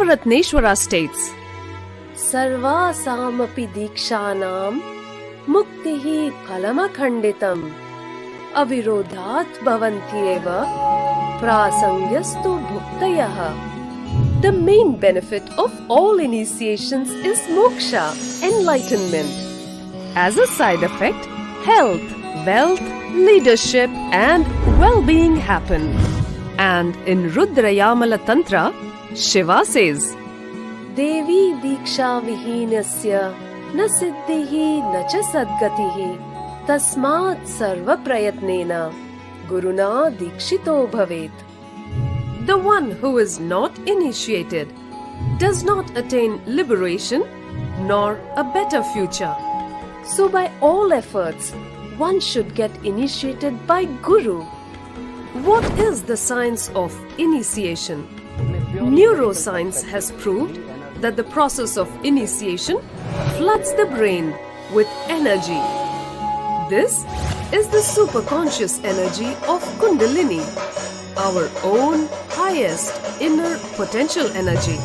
Navaratneshwara states, Sarva samapi dikshanam muktihi phalamakhanditam avirodhat bhavantyeva prasangyastu bhuktayah. The main benefit of all initiations is moksha, enlightenment. As a side effect, health, wealth, leadership and well-being happen. And in Rudrayamala Tantra, Shiva says, Devi diksha vihinasya na siddhihi na cha sadgatihi tasmat sarva prayatnena guruna dikshito bhavet. The one who is not initiated does not attain liberation nor a better future. So by all efforts, one should get initiated by Guru. What is the science of initiation? Neuroscience has proved that the process of initiation floods the brain with energy. This is the superconscious energy of Kundalini, our own highest inner potential energy.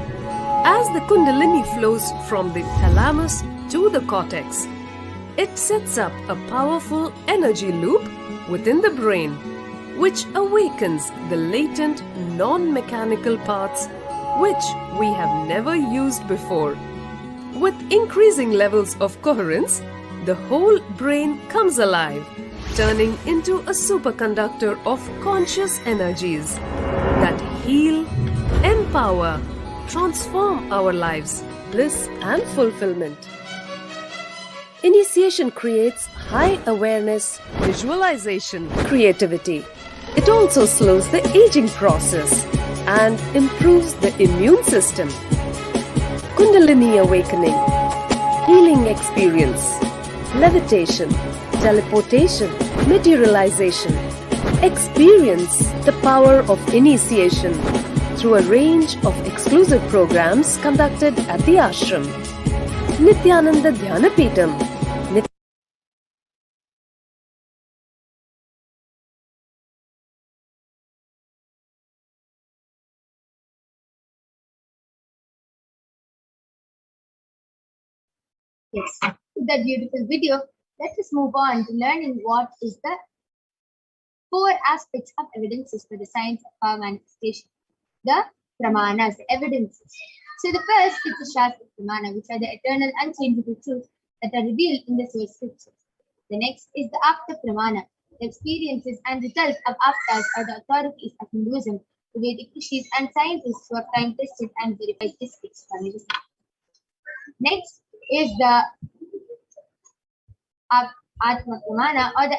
As the Kundalini flows from the thalamus to the cortex, it sets up a powerful energy loop within the brain, which awakens the latent non-mechanical parts which we have never used before. With increasing levels of coherence, the whole brain comes alive, turning into a superconductor of conscious energies that heal, empower, transform our lives, bliss and fulfillment. Initiation creates high awareness, visualization, creativity. It also slows the aging process and improves the immune system. Kundalini awakening, healing experience, levitation, teleportation, materialization. Experience the power of initiation through a range of exclusive programs conducted at the ashram. Nithyananda Dhyanapitham. Yes, with that beautiful video, let us move on to learning what is the 4 aspects of evidences for the science of power manifestation. The pramanas, the evidences. So the first is the Shastra Pramana, which are the eternal unchangeable truths that are revealed in the source scriptures. The next is the Apta Pramana, the experiences and results of Aptas or the authorities of Hinduism, the Vedic rishis and scientists who have time tested and verified this explanation. Next is the Atma Pramana or the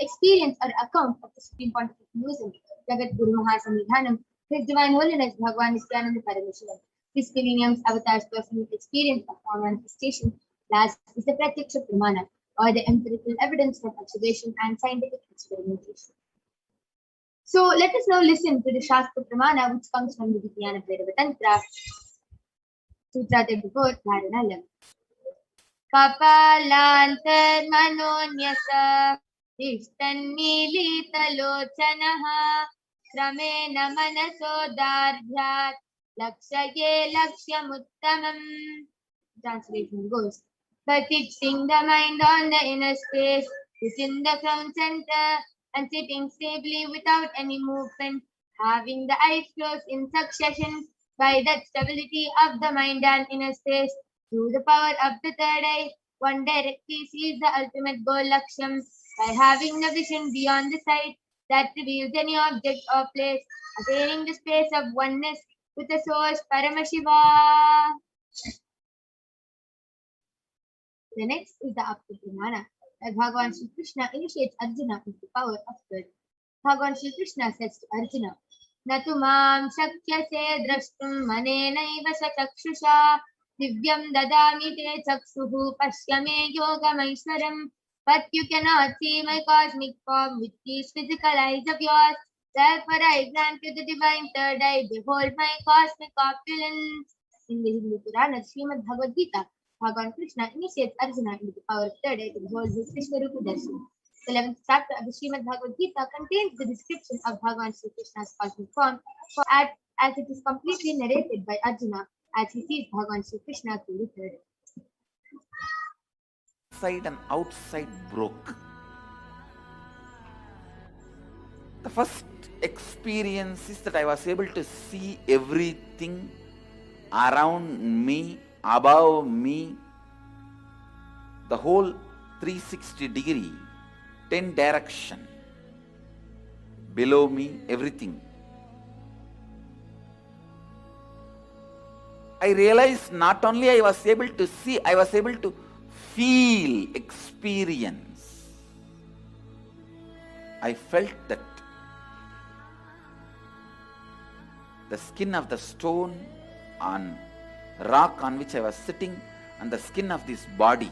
experience or account of the Supreme Pontiff of Hinduism, Jagat Guru Mahasamidhanam, His Divine Holiness Bhagwan Nithyananda Paramashivam, His millennium's avatar's personal experience of power manifestation. Last is the Pratyaksha Pramana or the empirical evidence from observation and scientific experimentation. So let us now listen to the Shastra Pramana, which comes from the Vijnana Bhairava Tantra, Sutra 34, Dharana 11. Kapalantar manonyasa ishtannilitalochanaha kramena manasodardhyat lakshaye lakshyamuttamam. Translation goes, by fixing the mind on the inner space within the crown center and sitting stably without any movement, having the eyes closed in succession, by that stability of the mind and inner space, through the power of the third eye, one directly sees the ultimate goal Laksham by having the vision beyond the sight that reveals any object or place, attaining the space of oneness with the source Paramashiva. The next is the Apta Pramana, that Bhagavan Shri Krishna initiates Arjuna with the power of good. Bhagavan Shri Krishna says to Arjuna, Natu mam shakyase drashtum manenaiva sachakshushā divyam dadami te chaksuhu pashyame yogamaishwaram. But you cannot see my cosmic form with these physical eyes of yours. Therefore I grant you the divine third eye. Behold my cosmic opulence. In the Hindu Purana, Srimad Bhagavad Gita, Bhagavan Krishna initiates Arjuna into the power of third eye to behold his Vishwarupa Darshan. The 11th chapter of the Srimad Bhagavad Gita contains the description of Bhagavan Sri Krishna's cosmic form, at as it is completely narrated by Arjuna as he sees Bhagavan Shri Krishna through the third eye. Inside and outside broke. The first experience is that I was able to see everything around me, above me, the whole 360 degree, 10 direction, below me, everything. I realized not only I was able to see, I was able to feel, experience. I felt that the skin of the stone on rock on which I was sitting and the skin of this body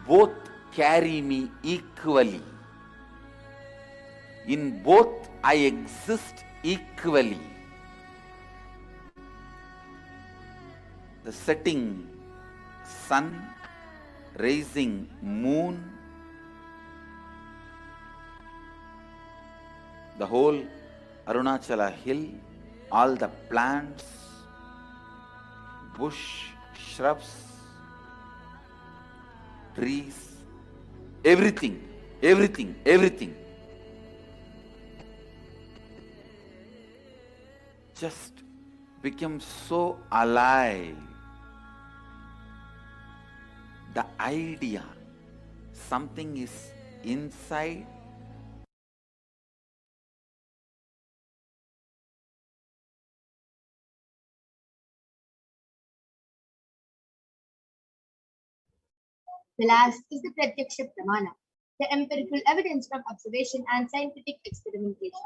both carry me equally. In both I exist equally. The setting sun, rising moon, the whole Arunachala hill, all the plants, bush, shrubs, trees, everything, everything, everything. Just became so alive. The idea, something is inside, The last is the Pratyaksha Pramana, the empirical evidence from observation and scientific experimentation.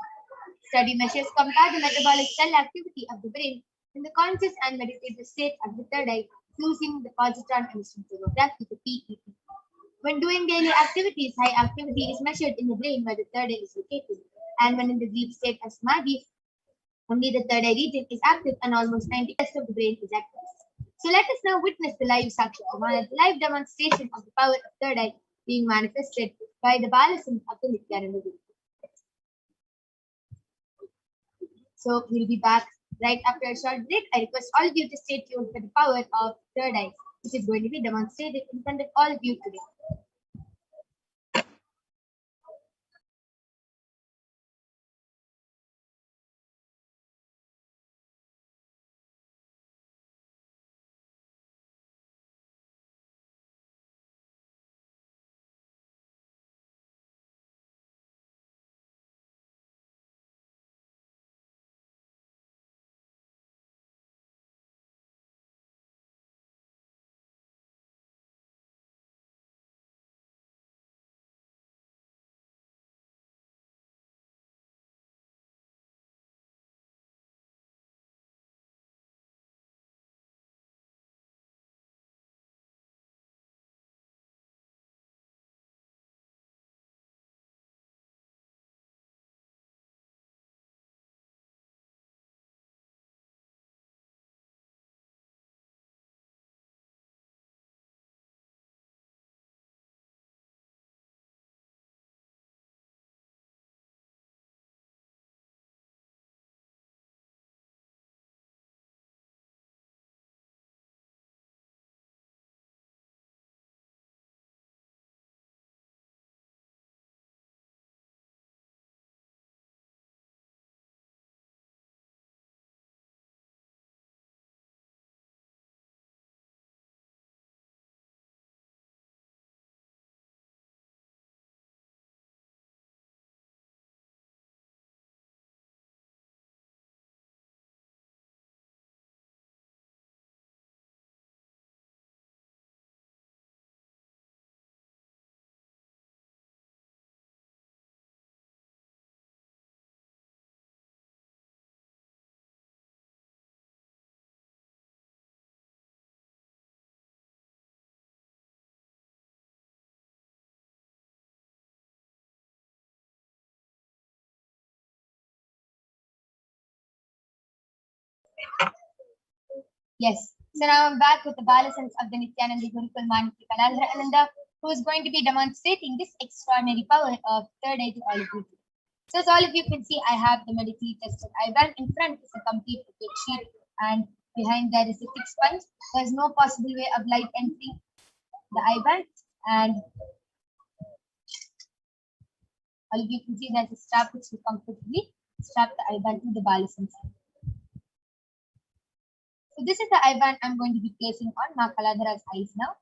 Study measures compare the metabolic cell activity of the brain in the conscious and meditative state of the third eye using the positron emission tomography, the PET. When doing daily activities, high activity is measured in the brain where the third eye is located, and when in the deep state of samadhi, only the third eye region is active and almost 90% of the brain is active. So let us now witness the live Saksha Pramana, the live demonstration of the power of third eye being manifested by the Balasams of the Nithyananda Guru. So we'll be back right after a short break. I request all of you to stay tuned for the power of third eye, which is going to be demonstrated in front of all of you today. Yes. So now I'm back with the Balasams of the Nithyananda Gurukul Maniki Kalandra Ananda, who is going to be demonstrating this extraordinary power of third eye to all of you. So as all of you can see, I have the medically tested IBAN. In front is a complete paper sheet, and behind there is a thick sponge. There's no possible way of light entering the IBAN, and all of you can see there's a strap which will comfortably strap the IBAN to the ballast inside. So this is the IBAN I'm going to be placing on Ma Kaladhara's eyes now.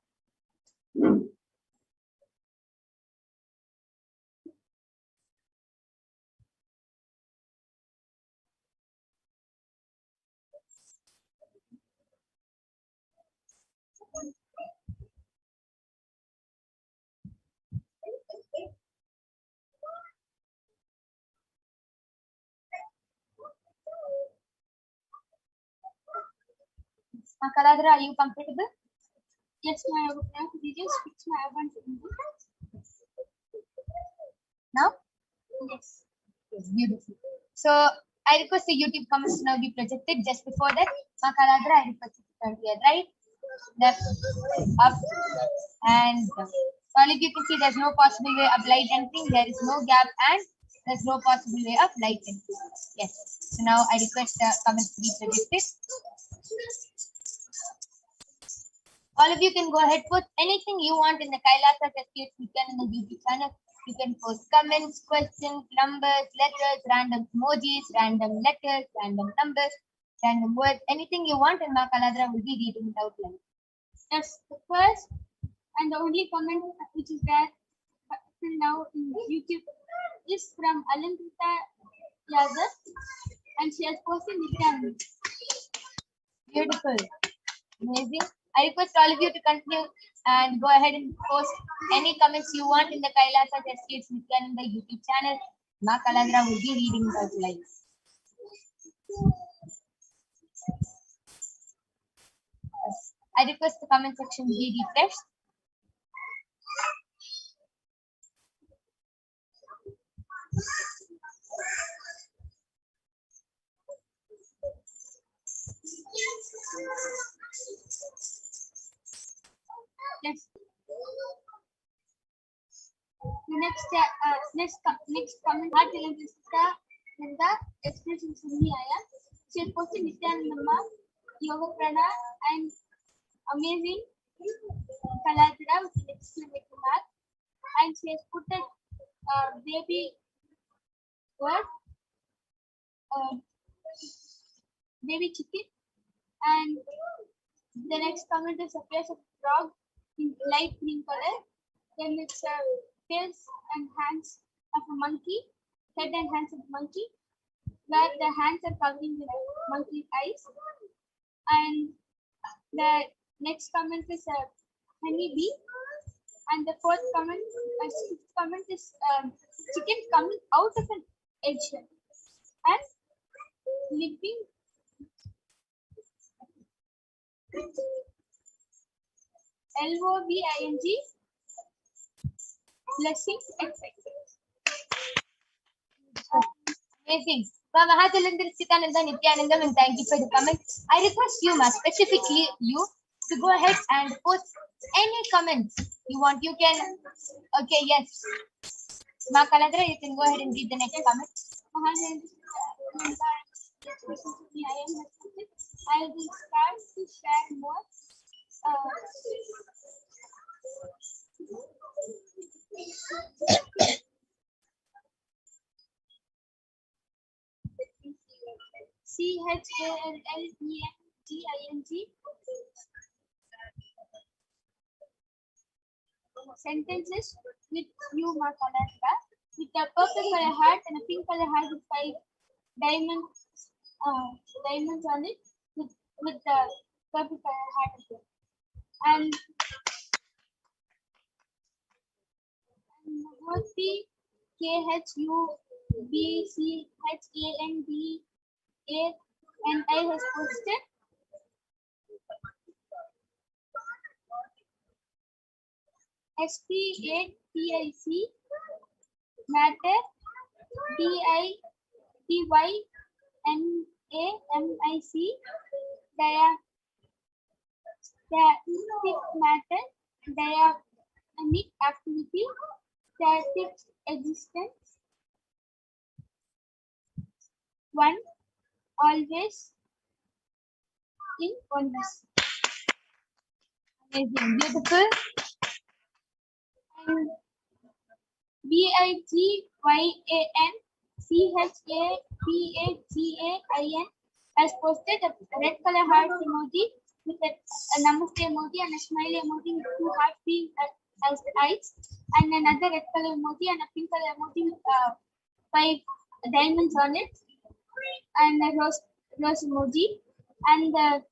Ma Kaladhara, are you comfortable? Yes, I would like to just fix my IBAN to Now? Yes. Yes, beautiful. So I request the YouTube comments to now be projected. Just before that, Ma Kaladhara, I request you to turn to your right, left, up, and down. So all of you can see there's no possible way of light entering. There is no gap, and there's no possible way of light entering. Yes. So now I request the comments to be projected. All of you can go ahead, post anything you want in the Kailasa Test Weekend in the YouTube channel. You can post comments, questions, numbers, letters, random emojis, random letters, random numbers, random words, anything you want, and Ma Kaladhara will be reading it out loud. That's the first and the only comment which is there till now in YouTube is from Alankrita Yadav, and she has posted Nithyananda. Beautiful. Amazing. I request all of you to continue and go ahead and post any comments you want in the Kailasa Test Weekend in the YouTube channel. Ma Kaladhara will be reading it out live. I request the comment section be refreshed. Yes. The next comment are telling is the expression Sunni Aya. She has posted Nithyananda, Yoga Prana, and amazing Kaladhara with an exclamation mark. And she has put a baby bird, baby chicken, and the next comment is a face of frog in light green color. Then it's a face and hands of a monkey, head and hands of a monkey, where the hands are covering the monkey's eyes. And the next comment is a honeybee. And the fifth comment is chicken coming out of an eggshell and living. LOVING blessings etc. Amazing. Ma Mahatalandra Sitananda Nithyanandam, and thank you for the comment. I request you, Ma, specifically you, to go ahead and post any comments you want. You can, okay, yes. Ma Kaladhara, you can go ahead and read the next comment. I will start to share more. CHALLENTING sentences with you, Ma Kaladhara, with a purple color heart and a pink color heart with 5 diamonds on it, with the purple color heart as well. And Murthy KHUBCHANDANI has posted SPATIC matter DITYNAMIC diastatic matter dynamic activity static existence one, always in oneness. Amazing, beautiful. And VIGYANCHAPAGAIN has posted a red color heart emoji with a namaste emoji and a smiley emoji with two hearts being as eyes, and another red color emoji and a pink color emoji with 5 diamonds on it, and a rose emoji. And the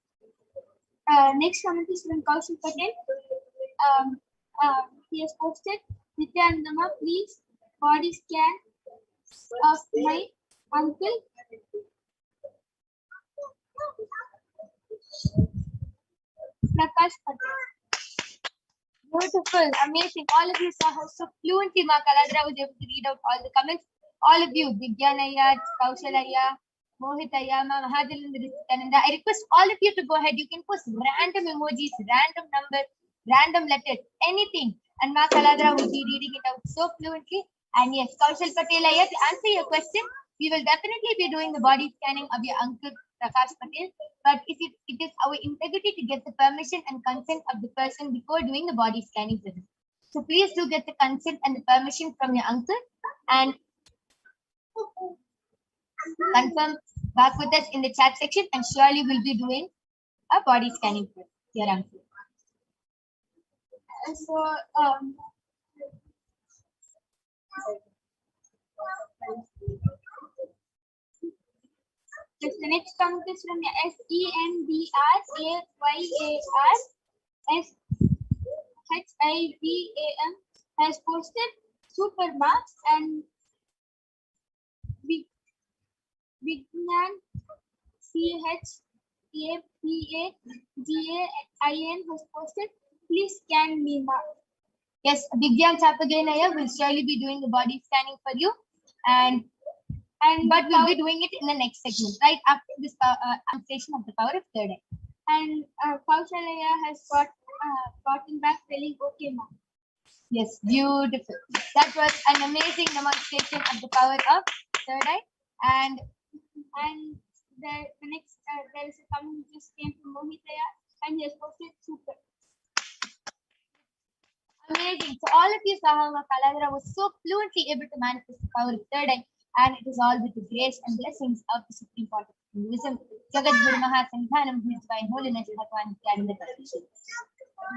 next comment is from Kaushik Patel. He has posted, Nithyananda, please body scan of my uncle. Prakash Patel. Beautiful, amazing. All of you saw how so fluently Ma Kaladra was able to read out all the comments. All of you, Vidyanaya, Kaushalaya, Mohitaya, Mahadilendra, Nithyananda. I request all of you to go ahead. You can post random emojis, random numbers, random letters, anything. And Ma Kaladra will be reading it out so fluently. And yes, Kaushal Patel, to answer your question, we will definitely be doing the body scanning of your uncle Prakash Patel. But if it is our integrity to get the permission and consent of the person before doing the body scanning for them. So please do get the consent and the permission from your uncle and confirm back with us in the chat section, and surely we'll be doing a body scanning for your uncle. So the next comment is from SENDRAYARSHIVAM has posted super marks, and Vignan CHAPAGAIN has posted, please scan me mark. Yes, Vigyan Chapagainaya will surely be doing the body scanning for you, but we'll be doing it in the next segment, right after this demonstration of the power of third eye. And Kaushalaya has gotten back telling okay, ma'am. Yes, beautiful. That was an amazing demonstration of the power of third eye. And the next there is a comment which just came from Mohitaya, and he has posted super. Amazing. So all of you saw how Kaladra was so fluently able to manifest the power of third eye, and it is all with the grace and blessings of the Supreme Court of Hinduism, Jagat Guru Mahasanghanam, His Divine Holiness, Bhagwan Nithyananda Paramashivam.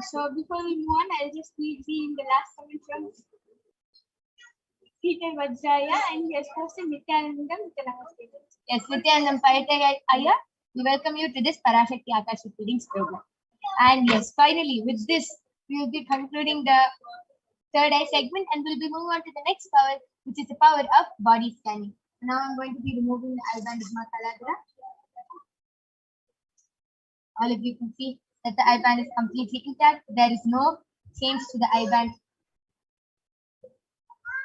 So before we move on, I'll just read the last comment from Peter Vajraya, and he has posted Nithyanandam with the namaste. Yes, Nithyanandam Paitaya, we welcome you to this Parashakti Akashic readings program. And yes, finally, with this, we will be concluding the third eye segment, and we'll be moving on to the next power, which is the power of body scanning. Now I'm going to be removing the eye band of Ma Kaladra. All of you can see that the eye band is completely intact. There is no change to the eye band,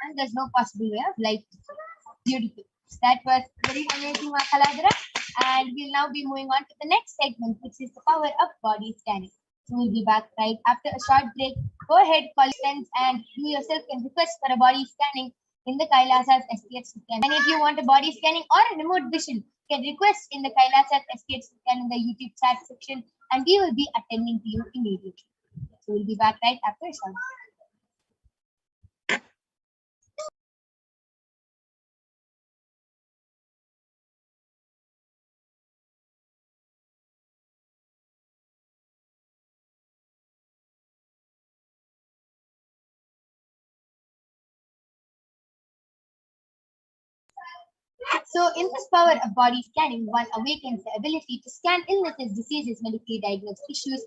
and there's no possible way of light. Beautiful. That was very amazing, Ma Kaladra. And we'll now be moving on to the next segment, which is the power of body scanning. So we'll be back right after a short break. Go ahead, call friends, and you yourself can request for a body scanning in the Kailasa's HDH Nithyananda. And if you want a body scanning or a remote vision, you can request in the Kailasa's HDH Nithyananda YouTube chat section, and we will be attending to you immediately. So we'll be back right after a short break. So in this power of body scanning, one awakens the ability to scan illnesses, diseases, medically diagnosed issues,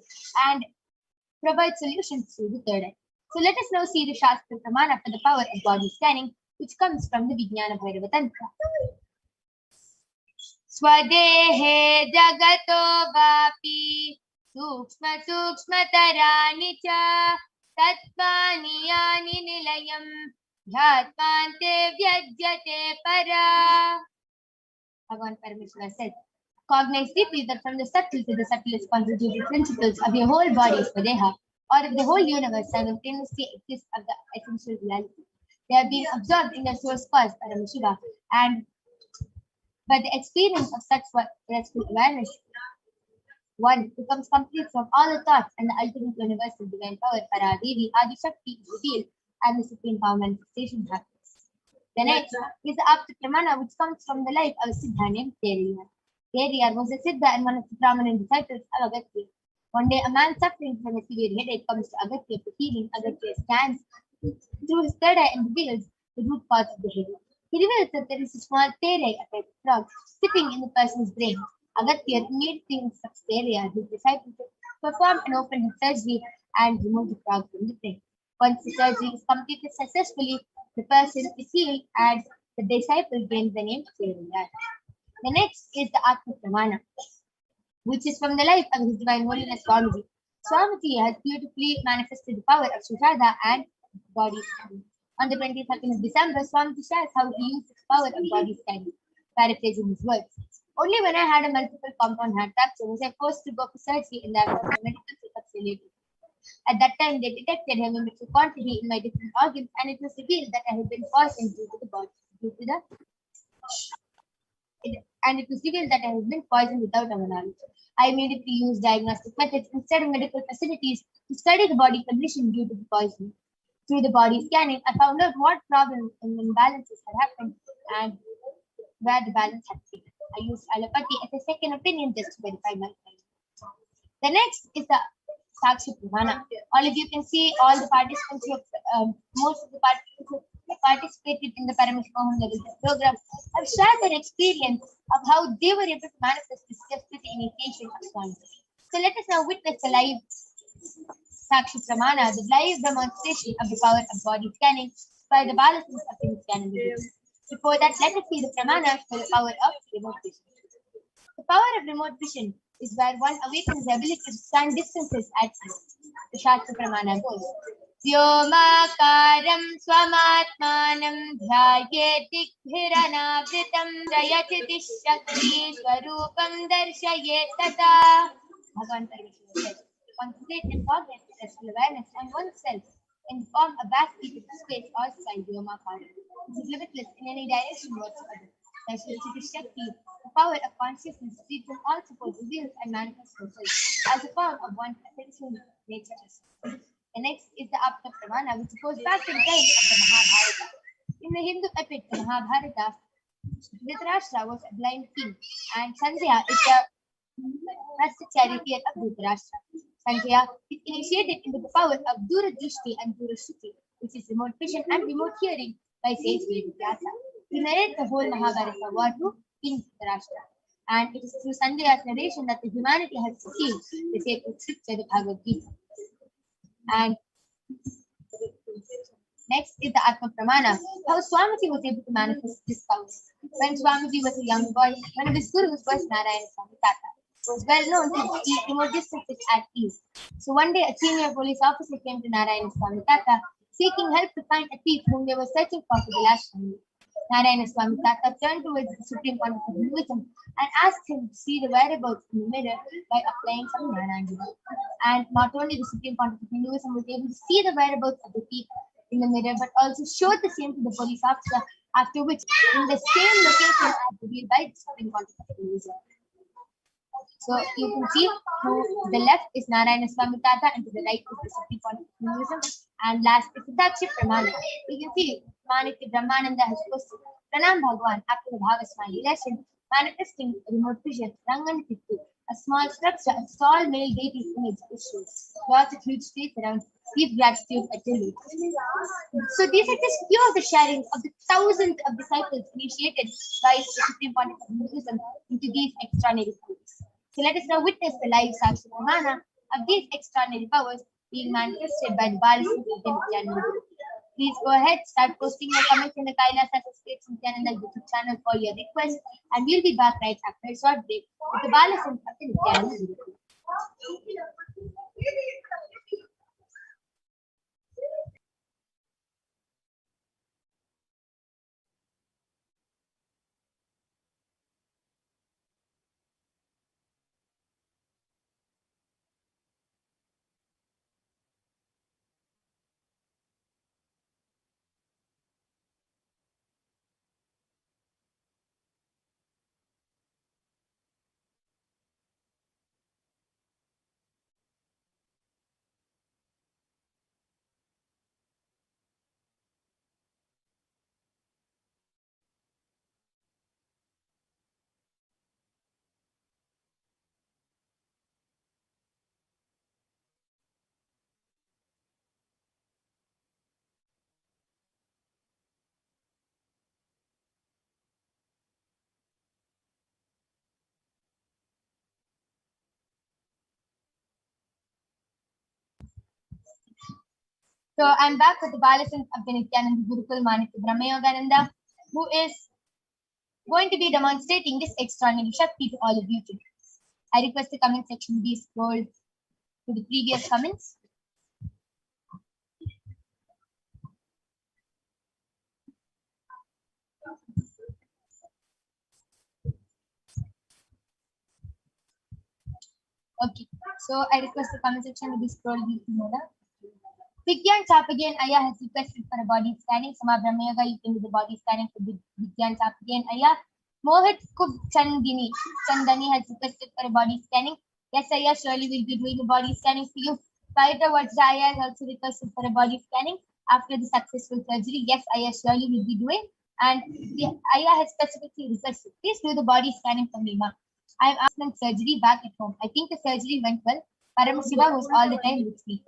and provide solutions through the third eye. So let us now see the Shastra Pramana for the power of body scanning, which comes from the Vijnana Bhairava Tantra. Swadehe jagato vapi sukshma sukshma tarani cha tatvani yani nilayam Yatmante vyajyate para. Bhagwan Parameshwara said, cognize deeply that from the subtle to the subtlest constituted principles of your whole body is Swadeha, or of the whole universe simultaneously exist of the essential reality. They are being absorbed in the source cause, Paramashiva, and By the experience of such restful awareness, one becomes complete from all the thoughts, and the ultimate universal divine power, Paradevi, Adi Shakti, is revealed, and the supreme power manifestation happens. The next is the Apta Pramana, which comes from the life of a Siddha named Teriyar. Teriyar was a Siddha and one of the Brahmanan disciples of Agastya. One day, a man suffering from a severe headache comes to Agastya for healing. Agastya scans through his third eye and reveals the root cause of the headache. He reveals that there is a small tere, a type of frog, sitting in the person's brain. Agastya immediately instructs Teriyar, his disciple, to perform an open head surgery and remove the frog from the brain. Once the surgery is completed successfully, the person is healed and the disciple gains the name Teriyar. The next is the Atma Pramana, which is from the life of His Divine Holiness Swamiji. Swamiji has beautifully manifested the power of Sushada and body scanning. On the 22nd of December, Swamiji shares how he used the power of body scanning, paraphrasing his words. Only when I had a multiple compound heart fracture was I forced to go for surgery in the abdomen for medical checkups related. At that time, they detected hematite quantity in my different organs, and it was revealed that I had been poisoned and it was revealed that I had been poisoned without our knowledge. I immediately used diagnostic methods instead of medical facilities to study the body condition due to the poisoning. Through the body scanning, I found out what problems and imbalances had happened and where the balance had been. I used allopathy as a second opinion just to verify my findings. The next is the Sakshi Pramana. All of you can see all the participants most of the participants who participated in the Paramashivoham level program have shared their experience of how they were able to manifest this just with the initiation of Swami. So let us now witness the live Sakshi Pramana, the live demonstration of the power of body scanning by the Balasins of the Nithyananda. Before that, let us see the Pramana for the power of remote vision. The power of remote vision is where one awakens the ability to scan distances at ease. The Shastra Pramana goes, Vyomakaram swamatmanam dhyayeti dhiranavritam jayati shakti swarupam darshayet tata. Bhagavan Parashakti says, concentrate and forget restful awareness on oneself and form a vast heated space or sky Vyomakaram, which is limitless in any direction whatsoever. Jayati Shakti, the power of consciousness, freed from all support, reveals and manifests herself as a form of one's essential nature. The next is the Apta Pramana, which goes back to the time of the Mahabharata. In the Hindu epic, the Mahabharata, Dhritarashtra was a blind king, and Sanjaya is the first charioteer of Dhritarashtra. Sanjaya is initiated into the power of Duradrishti and Durashruti, which is remote vision and remote hearing, by sage Vedavyasa. He narrates the whole Mahabharata war to King Dhritarashtra. And it is through Sanjaya's narration that the humanity has received the sacred scripture, the Bhagavad Gita. And next is the Atma Pramana, how Swamiji was able to manifest this power. When Swamiji was a young boy, one of his gurus was Narayana Swami Tata, who was well known to keep remote distances at ease. So one day, a senior police officer came to Narayana Swami Tata, seeking help to find a thief whom they were searching for the last time. Narayana Swami Tata turned towards the Supreme Court of Hinduism and asked him to see the whereabouts in the mirror by applying some Narayana. And not only the Supreme Court of Hinduism was able to see the whereabouts of the thief in the mirror, but also showed the same to the police officer, after which, in the same location as revealed by the Supreme Court of Hinduism. So you can see to the left is Narayana Swami Tata and to the right is the Supreme Court of Hinduism. And last is the Dakshi Pramana. You can see Manitya Brahmananda has posted Pranam Bhagwan after the Bhavasmali lesson, manifesting remote vision, Rangan Pittu, a small structure, a tall male deity's image issues. Lots of huge streets around, deep gratitude at the root. So these are just few of the sharings of the thousands of disciples initiated by the Supreme Court of Hinduism into these extraordinary powers. So let us now witness the live Sakshi Pramana of these extraordinary powers being manifested by the Balasins of the Nithyananda. Please go ahead, start posting your comments in the Kailasa States Nithyananda YouTube channel for your requests, and we'll be back right after a short break with the Balasins of the Nithyananda. So I'm back with the Balasans of the Nithyananda Gurukul Manikya Brahma Yogananda, who is going to be demonstrating this extraordinary Shakti to all of you today. I request the comment section be scrolled to the previous comments. Okay, so I request the comment section to be scrolled to the Vigyan Chapagain Aya has requested for a body scanning. Sama Brahma Yoga, you can do the body scanning for Vigyan Chapagain Aya. Mohit Kub Chandani has requested for a body scanning. Yes, Aya, surely will be doing a body scanning for you. Paita Vajaya has also requested for a body scanning after the successful surgery. Yes, Aya, surely will be doing. And Aya has specifically requested, please do the body scanning for me, ma. I'm asking surgery back at home. I think the surgery went well. Paramashivoham was all the time with me.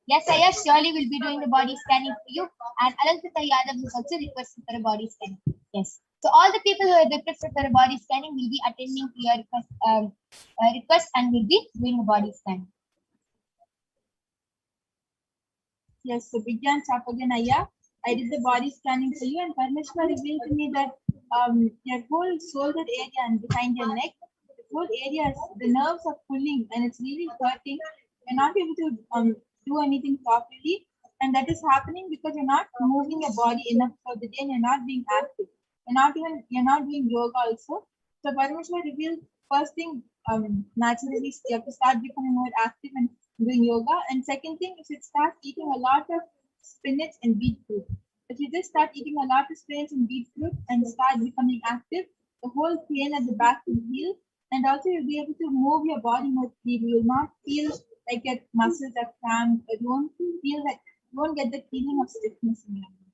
Yes, Aya, surely will be doing the body scanning for you. And Alankita Yadav has also requested for a body scanning. Yes. So all the people who have requested for a body scanning will be attending to your request and will be doing a body scan. Yes, so Vigyan Chapagan Aya, I did the body scanning for you, and Parmeshwar revealed to me that your whole shoulder area and behind your neck, the whole area, the nerves are pulling and it's really hurting. You're not able to do anything properly, and that is happening because you're not moving your body enough for the day and you're not being active. You're not doing yoga also. So Parmeshwar revealed first thing, naturally you have to start becoming more active and doing yoga. And second thing, you should start eating a lot of spinach and beetroot. If you just start eating a lot of spinach and beetroot and start becoming active, the whole pain at the back will heal, and also you'll be able to move your body more freely. You will not feel like your muscles are cramped, or you won't feel like you won't get the feeling of stiffness in your body.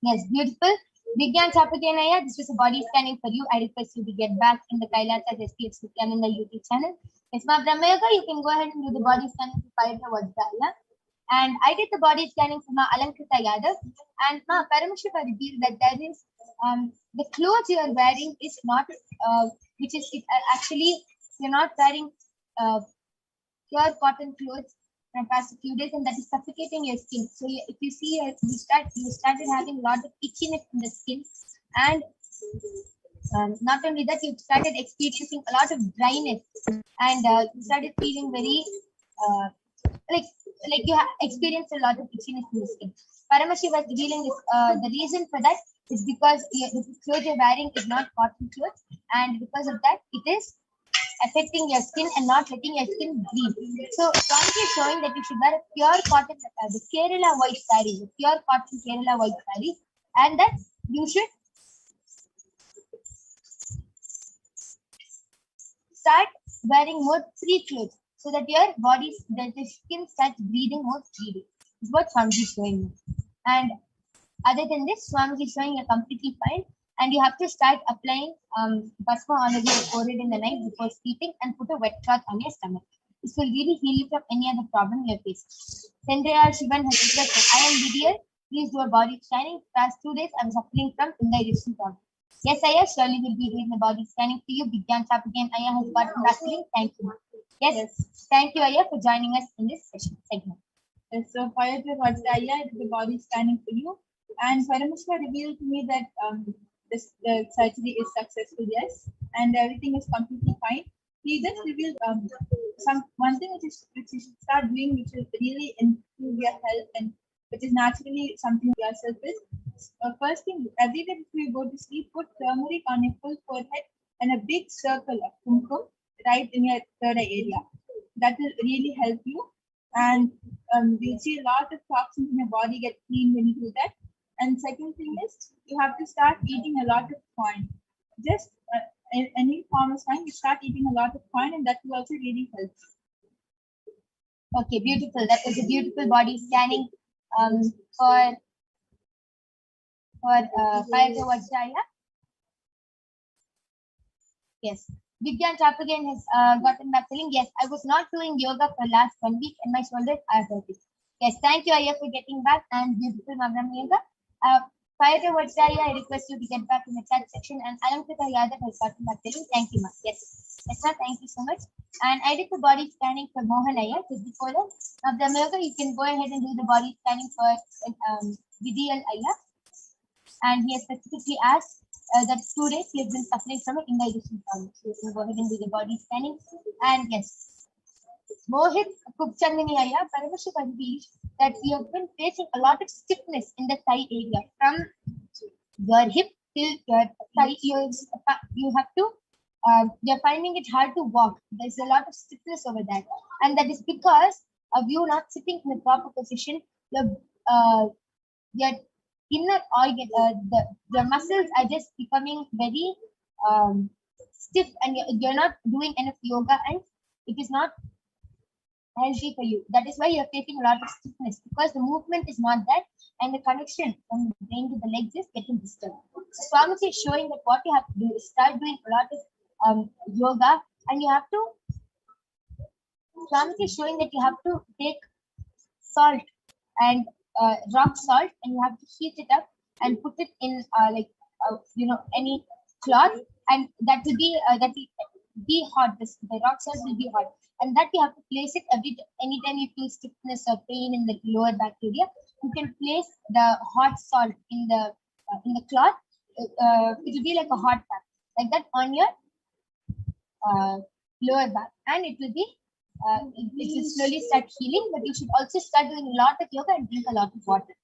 Yes, beautiful. Vigyan Chapaganaya, this was a body scanning for you. I request you to get back in the Kailasas HDH Nithyananda YouTube channel. Yes, ma Brahma Yoga, you can go ahead and do the body scanning to find the Vajraya. And I did the body scanning for Ma Alankita Yadav. And Ma Paramashiva revealed that there is the clothes you are wearing is not, which is actually you're not wearing pure cotton clothes from past few days, and that is suffocating your skin. So if you see, you started having a lot of itchiness in the skin, and not only that, you started experiencing a lot of dryness, and you started feeling very like you experienced a lot of itchiness in the skin. Paramashiva was revealing this. The reason for that is because the clothes you're wearing is not cotton clothes, and because of that, it is affecting your skin and not letting your skin breathe. So Swamiji is showing that you should wear a pure cotton, the Kerala white saree, the pure cotton Kerala white saree, and that you should start wearing more free clothes so that your body, that the skin starts breathing more freely. Is what Swamiji is showing. And other than this, Swamiji is showing you're completely fine. And you have to start applying Basma on your forehead in the night before sleeping and put a wet cloth on your stomach. This will really heal you from any other problem you're facing. Sendriyar Shivan has requested, I am Didier. Please do a body scanning. Past 2 days, I'm suffering from indigestion problem. Yes, Aya, surely will be doing the body scanning for you. Vigyan Chapagan Aya has gotten that link. Thank you. Yes, thank you, Aya, for joining us in this session segment. So prior to Vajraya, I did the body scanning for you, and Parameshwar revealed to me that the surgery is successful, yes, and everything is completely fine. He just revealed one thing which you should start doing, which will really improve your health and which is naturally something yourself is. First thing, every day before you go to sleep, put turmeric on your full forehead and a big circle of kumkum right in your third eye area. That will really help you, and you'll see a lot of toxins in your body get clean when you do that. And second thing is, you have to start eating a lot of corn. Just any form of fine, you start eating a lot of corn, and that will also really help. Okay, beautiful. That was a beautiful body scanning for Kayata Vajraya. Yes. Vigyan Chapagan has gotten back telling, yes, I was not doing yoga for last 1 week and my shoulders are hurting. Yes, thank you, Aya, for getting back, and beautiful Magram Yoga. Kayata Vajraya, I request you to get back in the chat section, and Alankita Yadav has gotten back telling, thank you, ma. Yes. Etc. Thank you so much. And I did the body scanning for Mohan Iyer just before that. Now, Brahma, you can go ahead and do the body scanning for Vidiyal Iyer. And he has specifically asked that 2 days he has been suffering from an indigestion problem. So you can go ahead and do the body scanning. And yes, Mohit Kupchandani Iyer, Paramashivoham revealed that you have been facing a lot of stiffness in the thigh area from your hip till your thigh. You have to, you're finding it hard to walk. There's a lot of stiffness over that. And that is because of you not sitting in the proper position. Your inner organ, the muscles are just becoming very stiff, and you're not doing enough yoga, and it is not healthy for you. That is why you're facing a lot of stiffness, because the movement is not that, and the connection from the brain to the legs is getting disturbed. So Swamiji is showing that what you have to do is start doing a lot of yoga, and you have to, Swamiji is showing that you have to take salt and rock salt, and you have to heat it up and put it in any cloth, and that will be hot. The rock salt will be hot, and that you have to place it anytime you feel stiffness or pain in the lower back area. You can place the hot salt in the cloth. It will be like a hot pack, like that on your lower back, and it will be it will slowly start healing. But you should also start doing a lot of yoga and drink a lot of water.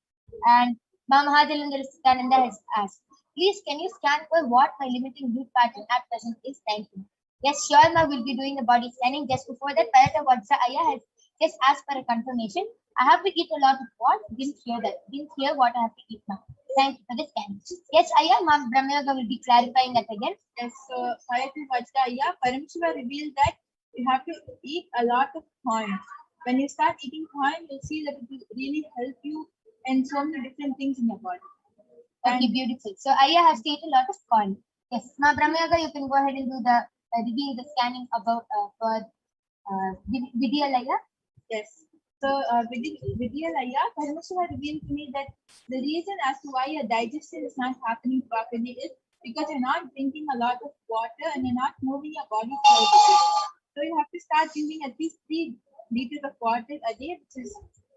And Mahadalendra Nithyananda has asked, please can you scan for what my limiting root pattern at present is? Thank you. Yes, sure, ma, will be doing the body scanning. Just before that, Parata Vatsa Aya has just asked for a confirmation. I have to eat a lot of what? Didn't hear that. Didn't hear what I have to eat now. Thank you for the scan. Yes, Aya, Ma'am Brahmayoga will be clarifying that again. Yes, so Parata Vatsa Aya, Paramashiva revealed that you have to eat a lot of corn. When you start eating corn, you'll see that it will really help you in so many different things in your body. Okay, beautiful. So Aya has to eat a lot of corn. Yes, Ma'am Brahmayoga, you can go ahead and do the reveal the scanning about for Vidyalaya. Yes. So Vidyalaya, Paramashiva revealed to me that the reason as to why your digestion is not happening properly is because you're not drinking a lot of water and you're not moving your body throughout the day. So you have to start drinking at least 3 liters of water a day, which is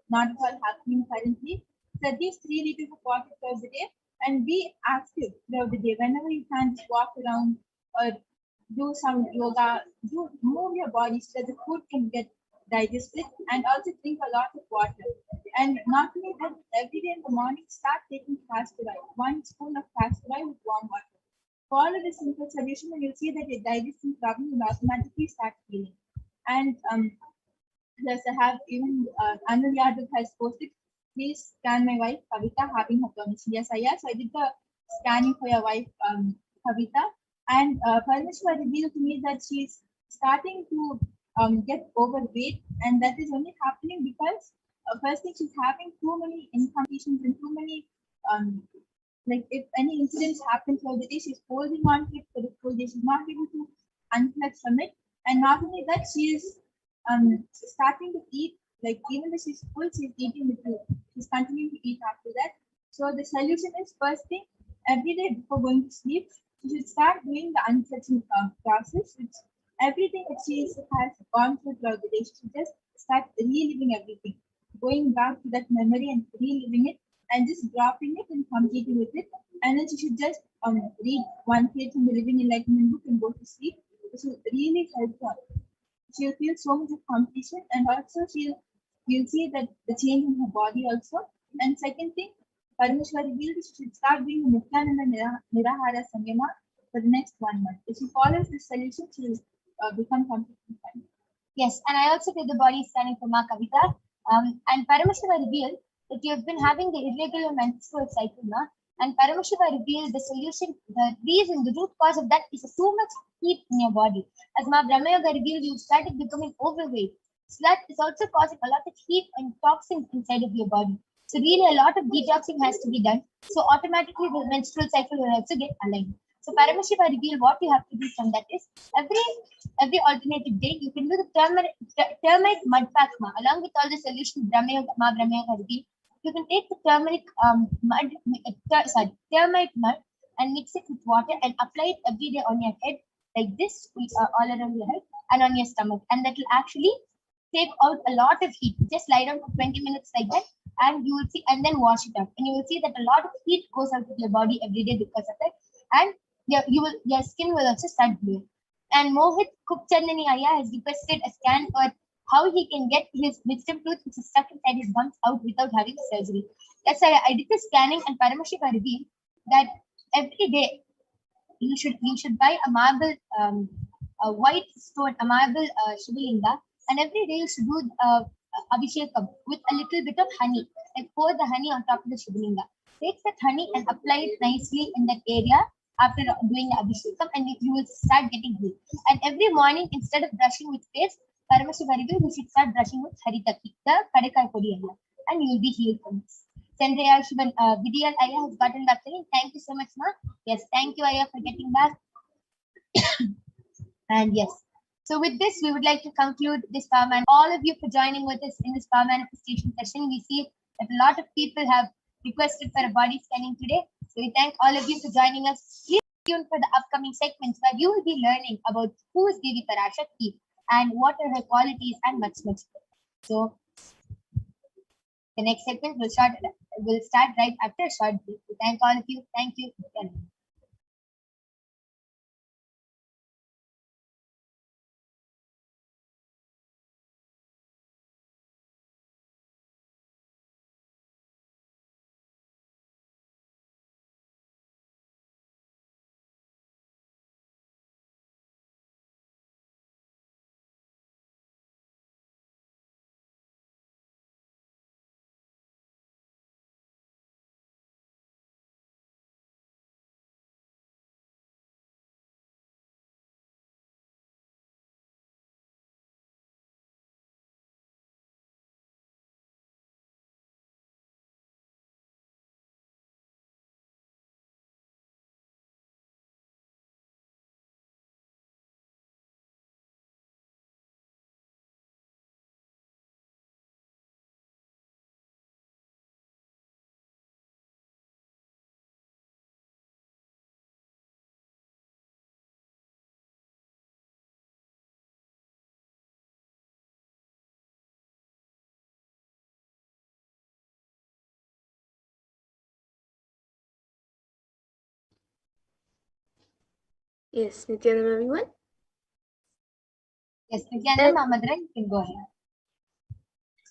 not at all happening currently. So at least 3 liters of water throughout the day, and be active throughout the day. Whenever you can, just walk around or do some yoga, move your body so that the food can get digested, and also drink a lot of water. And not only that, every day in the morning, start taking castor oil, 1 spoon of castor oil with warm water. Follow this simple solution, and you'll see that your digestion problem will automatically start healing. And plus, I have even Anil Yadav has posted, please scan my wife Kavita having her permission. Yes, so I did the scanning for your wife Kavita, and Parashakti revealed to me that she's starting to get overweight, and that is only happening because first thing, she's having too many incantations and too many like if any incidents happen throughout the day, she's holding on to it for the full day. She's not able to unplug from it, and not only that, she is starting to eat, like even though she's full, she's eating with you. She's continuing to eat after that. So the solution is, first thing, every day before going to sleep, she should start doing the unstretching process, which everything that she has gone through throughout the day, she should just start reliving everything, going back to that memory and reliving it, and just dropping it and completing with it. And then she should just read 1 page from the Living Enlightenment book and go to sleep. This will really help her. She'll feel so much of completion, and also you'll see that the change in her body also. And second thing, Paramashiva revealed she should start doing the Nithyananda Nirahara Samyama for the next 1 month. If she follows this solution, she will become completely fine. Yes, and I also did the body scanning for Ma Kavita. And Paramashiva revealed that you have been having the irregular menstrual cycle now. And Paramashiva revealed the solution, the reason, the root cause of that is too much heat in your body. As Ma Brahmayoga revealed, you started becoming overweight. So that is also causing a lot of heat and toxins inside of your body. So really a lot of detoxing has to be done. So automatically the menstrual cycle will also get aligned. So Paramashiva revealed what you have to do from that is every alternative day you can do the termite mud pack along with all the solutions Ma Brahmayoga revealed. You can take the turmeric termite mud and mix it with water and apply it every day on your head like this, all around your head and on your stomach, and that will actually take out a lot of heat. Just lie down for 20 minutes like that, and you will see, and then wash it out, and you will see that a lot of heat goes out of your body every day because of it, and your skin will also start glowing. And Mohit Kupchandani Aya has requested a scan for how he can get his wisdom tooth, which is stuck inside his gums, out without having surgery. That's why I did the scanning, and Paramashiva revealed that every day you should buy a marble, a white stone, a marble Shivalinga, and every day you should do Abhishekam with a little bit of honey. Like pour the honey on top of the Shivalinga. Take that honey and apply it nicely in that area after doing the Abhishekam, and you will start getting healed. And every morning, instead of brushing with paste, Paramashiva revealed you should start brushing with Haritaki, the Kadakai Podi area, and you will be healed from this. Chandraya Shivan Vidiyal Aya has gotten back to me. Thank you so much, Ma. Yes, thank you, Aya, for getting back. And yes, so with this, we would like to conclude this power man. All of you for joining with us in this power manifestation session. We see that a lot of people have requested for a body scanning today. So we thank all of you for joining us. Please stay tuned for the upcoming segments where you will be learning about who is Devi Parashakti and what are her qualities and much more. So the next segment will start right after a short break. We thank all of you. Thank you. Yes, Nithyananda, everyone. Yes, Nithyananda, Madhura, you can go ahead.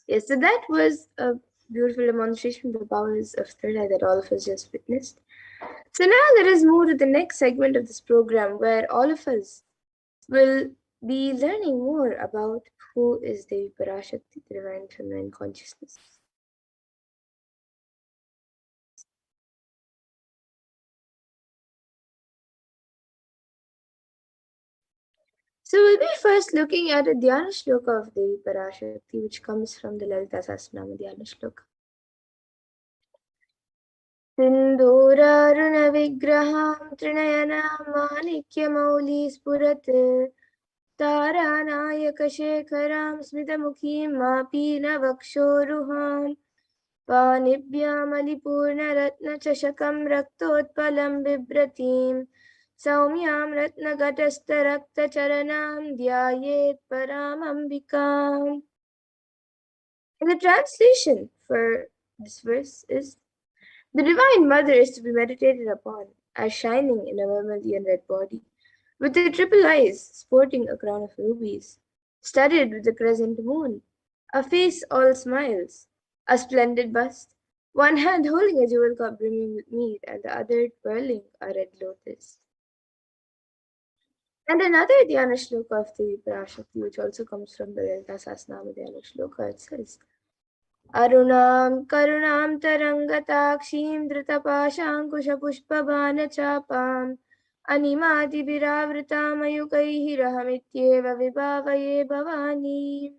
Yes, so that was a beautiful demonstration of the powers of third eye that all of us just witnessed. So now let us move to the next segment of this program, where all of us will be learning more about who is Devi Parashakti, the divine feminine consciousness. So we'll be first looking at a Dhyana Shloka of Devi Parashakti, which comes from the Lalita Sahasranama Dhyana Shloka. सिन्दूरारुणविग्रहां त्रिनयनां माणिक्यमौलिस्फुरत् तारानायकशेखरां स्मितमुखीं मापीनवक्षोरुहां पाणिभ्यामलिपूर्णरत्नचषकं रक्तोत्पलं बिभ्रतीं सौम्यां रत्नघटस्थरक्तचरणां ध्यायेत् परामम्बिकाम्. And the translation for this verse is: the Divine Mother is to be meditated upon as shining in a vermilion red body, with the triple eyes sporting a crown of rubies, studded with a crescent moon, a face all smiles, a splendid bust, one hand holding a jewel cup brimming with mead, and the other twirling a red lotus. And another Dhyana Shloka of Devi Parashakti, which also comes from the Lalita Sahasranama Dhyana Shloka, it says: अरुणां करुणां तरङ्गताक्षीं धृतपाशाङ्कुशपुष्पबाणचापाम् अनिमादिभिरावृतामयुकैः विभावये Bhavani.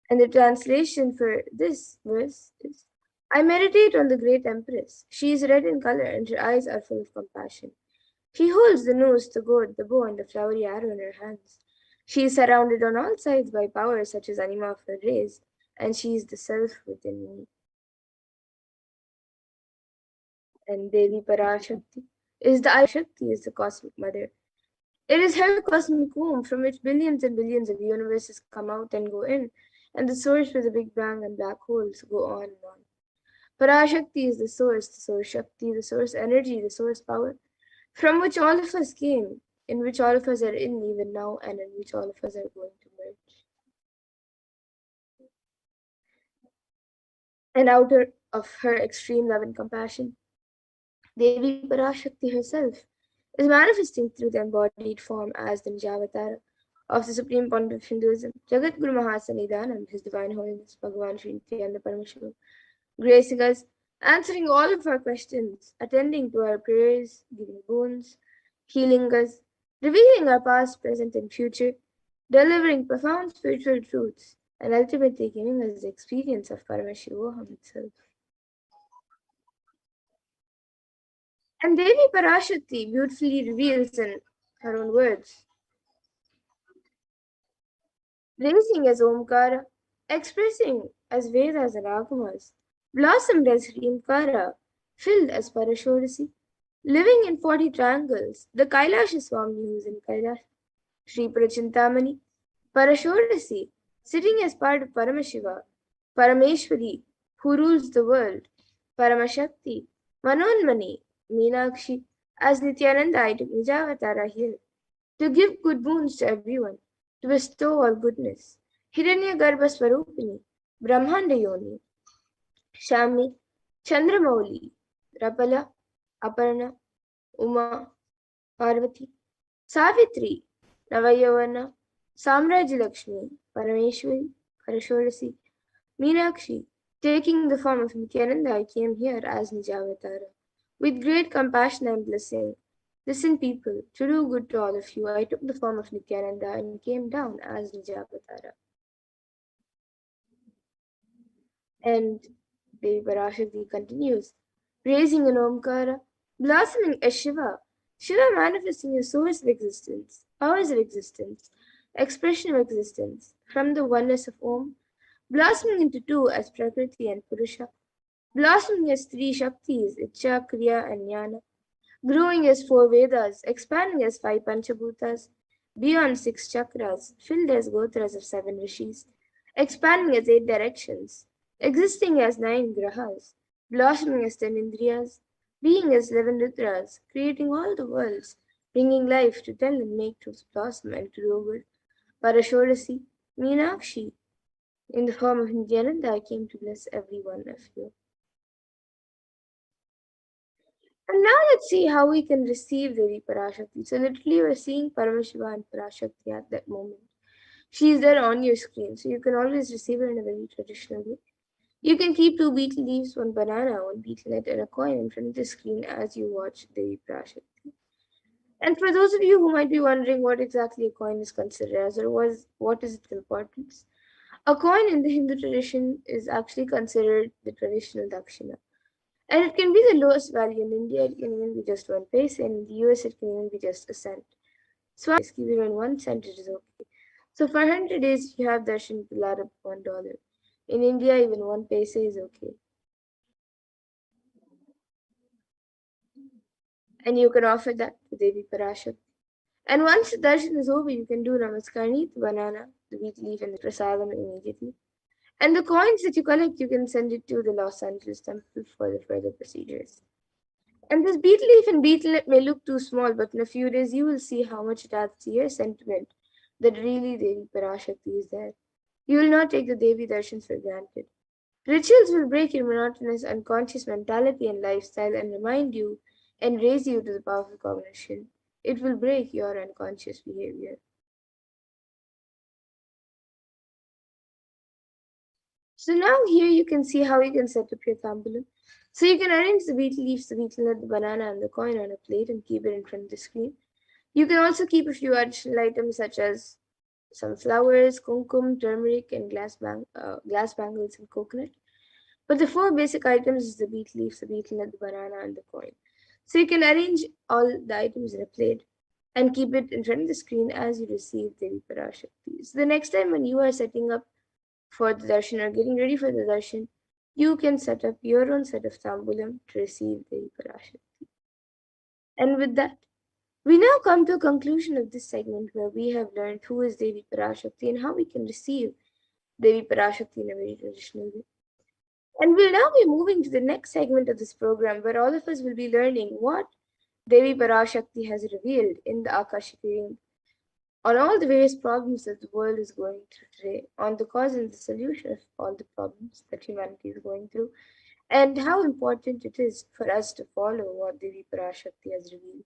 And the translation for this verse is: I meditate on the great Empress. She is red in color and her eyes are full of compassion. She holds the noose, the gourd, the bow, and the flowery arrow in her hands. She is surrounded on all sides by powers such as anima of her rays, and she is the self within me. And Devi Parashakti is the cosmic mother. It is her cosmic womb from which billions and billions of universes come out and go in, and the source where the Big Bang and black holes go on and on. Parashakti is the source Shakti, the source energy, the source power, from which all of us came, in which all of us are in even now, and in which all of us are going to merge. And out of her extreme love and compassion, Devi Parashakti herself is manifesting through the embodied form as the Nijavatara of the Supreme Pontiff of Hinduism, Jagat Guru Mahasannidhanam, His Divine Holiness Bhagavan Sri Nithyananda Paramashivam, gracing us, answering all of our questions, attending to our prayers, giving boons, healing us, revealing our past, present, and future, delivering profound spiritual truths, and ultimately giving us the experience of Paramashivoham itself. And Devi Parashakti beautifully reveals in her own words, raising as Omkara, expressing as Vedas and Agamas, blossomed as Hrimkara, filled as Parashodasi, living in 40 triangles, the Kailasha Swami who is in Kailash, Sri Parachintamani, Parashodasi, sitting as part of Paramashiva, Parameshwari, who rules the world, Paramashakti, Manonmani, Meenakshi, as Nithyananda I took Nijavatara here, to give good boons to everyone, to bestow all goodness. Hiranyagarbha Swarupini, Brahmanda Yoni, Shami, Chandramauli, Rapala, Aparna, Uma, Parvati, Savitri, Navayavana, Samraj Lakshmi, Parameshwari, Parashodasi, Meenakshi, taking the form of Nithyananda, I came here as Nijavatara. With great compassion and blessing, listen, people, to do good to all of you, I took the form of Nithyananda and came down as Nijavatara. And Devi Parashakti continues, raising an Omkara, blossoming as Shiva, Shiva manifesting a source of existence, powers of existence, expression of existence, from the oneness of Om, blossoming into two as Prakriti and Purusha, blossoming as three Shaktis, Icha, Kriya, and Jnana, growing as four Vedas, expanding as five Panchabhutas, beyond six chakras, filled as Gotras of seven rishis, expanding as eight directions, existing as nine grahas, blossoming as 10 indriyas, being as 11 rudras, creating all the worlds, bringing life to tell and make truth blossom and to grow good. Parashodasi, Meenakshi, in the form of Nithyananda, I came to bless every one of you. And now let's see how we can receive Devi Parashakti. So literally we're seeing Paramashiva and Parashakti at that moment. She is there on your screen, so you can always receive her in a very traditional way. You can keep 2 betel leaves, 1 banana, 1 betel nut, and a coin in front of the screen as you watch Devi Parashakti. And for those of you who might be wondering what exactly a coin is considered as, or what is its importance, a coin in the Hindu tradition is actually considered the traditional dakshina. And it can be the lowest value in India, it can even be just 1 paise, and in the US it can even be just a cent. So even 1 cent it is okay. So for 100 days if you have darshan, it will add up $1. In India, even 1 paise is okay. And you can offer that to Devi Parashakti. And once the darshan is over, you can do namaskar, the banana, the wheat leaf, and the prasadam immediately. And the coins that you collect, you can send it to the Los Angeles temple for the further procedures. And this betel leaf and betel nut may look too small, but in a few days you will see how much it adds to your sentiment that really Devi Parashakti is there. You will not take the Devi darshans for granted. Rituals will break your monotonous unconscious mentality and lifestyle and remind you and raise you to the powerful cognition. It will break your unconscious behavior. So now here you can see how you can set up your tambulam. So you can arrange the betel leaves, the betel nut, the banana, and the coin on a plate and keep it in front of the screen. You can also keep a few additional items such as some flowers, kumkum, turmeric, and glass bangles and coconut. But the 4 basic items is the betel leaves, the betel nut, the banana, and the coin. So you can arrange all the items in a plate and keep it in front of the screen as you receive Devi Parashakti. So the next time when you are setting up for the darshan or getting ready for the darshan, you can set up your own set of tambulam to receive Devi Parashakti. And with that, We now come to a conclusion of this segment where we have learned who is Devi Parashakti and how we can receive Devi Parashakti in a very traditional way. And we'll now be moving to the next segment of this program where all of us will be learning what Devi Parashakti has revealed in the Akashic reading on all the various problems that the world is going through today, on the cause and the solution of all the problems that humanity is going through, and how important it is for us to follow what Devi Parashakti has revealed.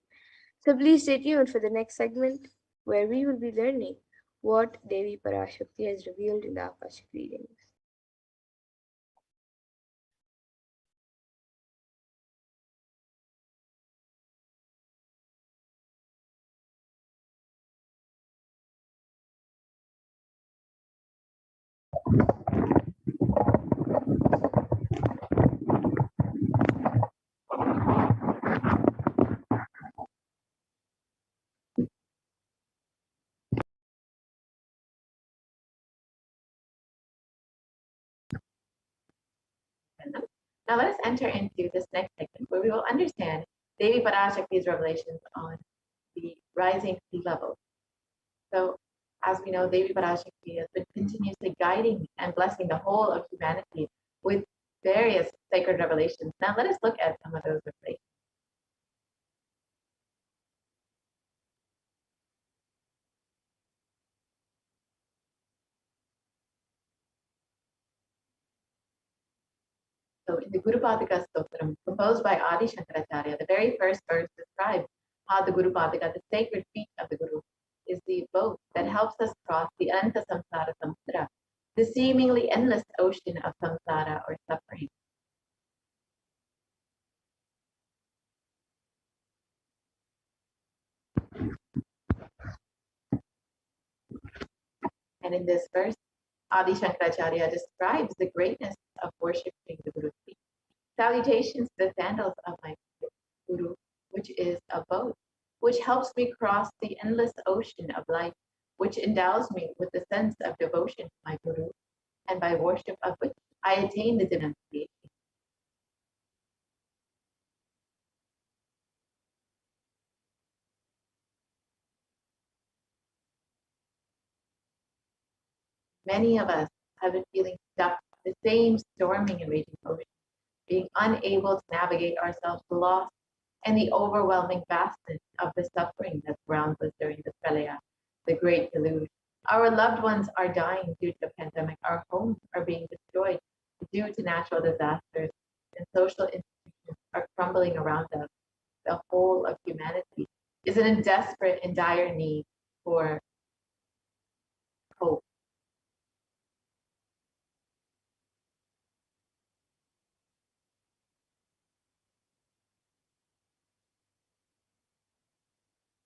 So please stay tuned for the next segment where we will be learning what Devi Parashakti has revealed in the Akashic readings. Now let us enter into this next segment where we will understand Devi Parashakti's revelations on the rising sea level. So as we know, Devi Parashakti has been continuously guiding and blessing the whole of humanity with various sacred revelations. Now let us look at some of those revelations. So in the Guru Padika Stotram, composed by Adi Shankaracharya, the very first verse describes how the Guru Padika, the sacred feet of the Guru, is the boat that helps us cross the Anta Samsara Samudra, the seemingly endless ocean of samsara or suffering. And in this verse, Adi Shankaracharya describes the greatness of worshipping the Guru's feet. Salutations to the sandals of my Guru, which is a boat, which helps me cross the endless ocean of life, which endows me with the sense of devotion to my Guru, and by worship of which I attain the denunciation. Many of us have been feeling stuck in the same storming and raging ocean, being unable to navigate ourselves, lost in the overwhelming vastness of the suffering that surrounds us during the pralaya, the great deluge. Our loved ones are dying due to the pandemic. Our homes are being destroyed due to natural disasters, and social institutions are crumbling around us. The whole of humanity is in a desperate and dire need for hope.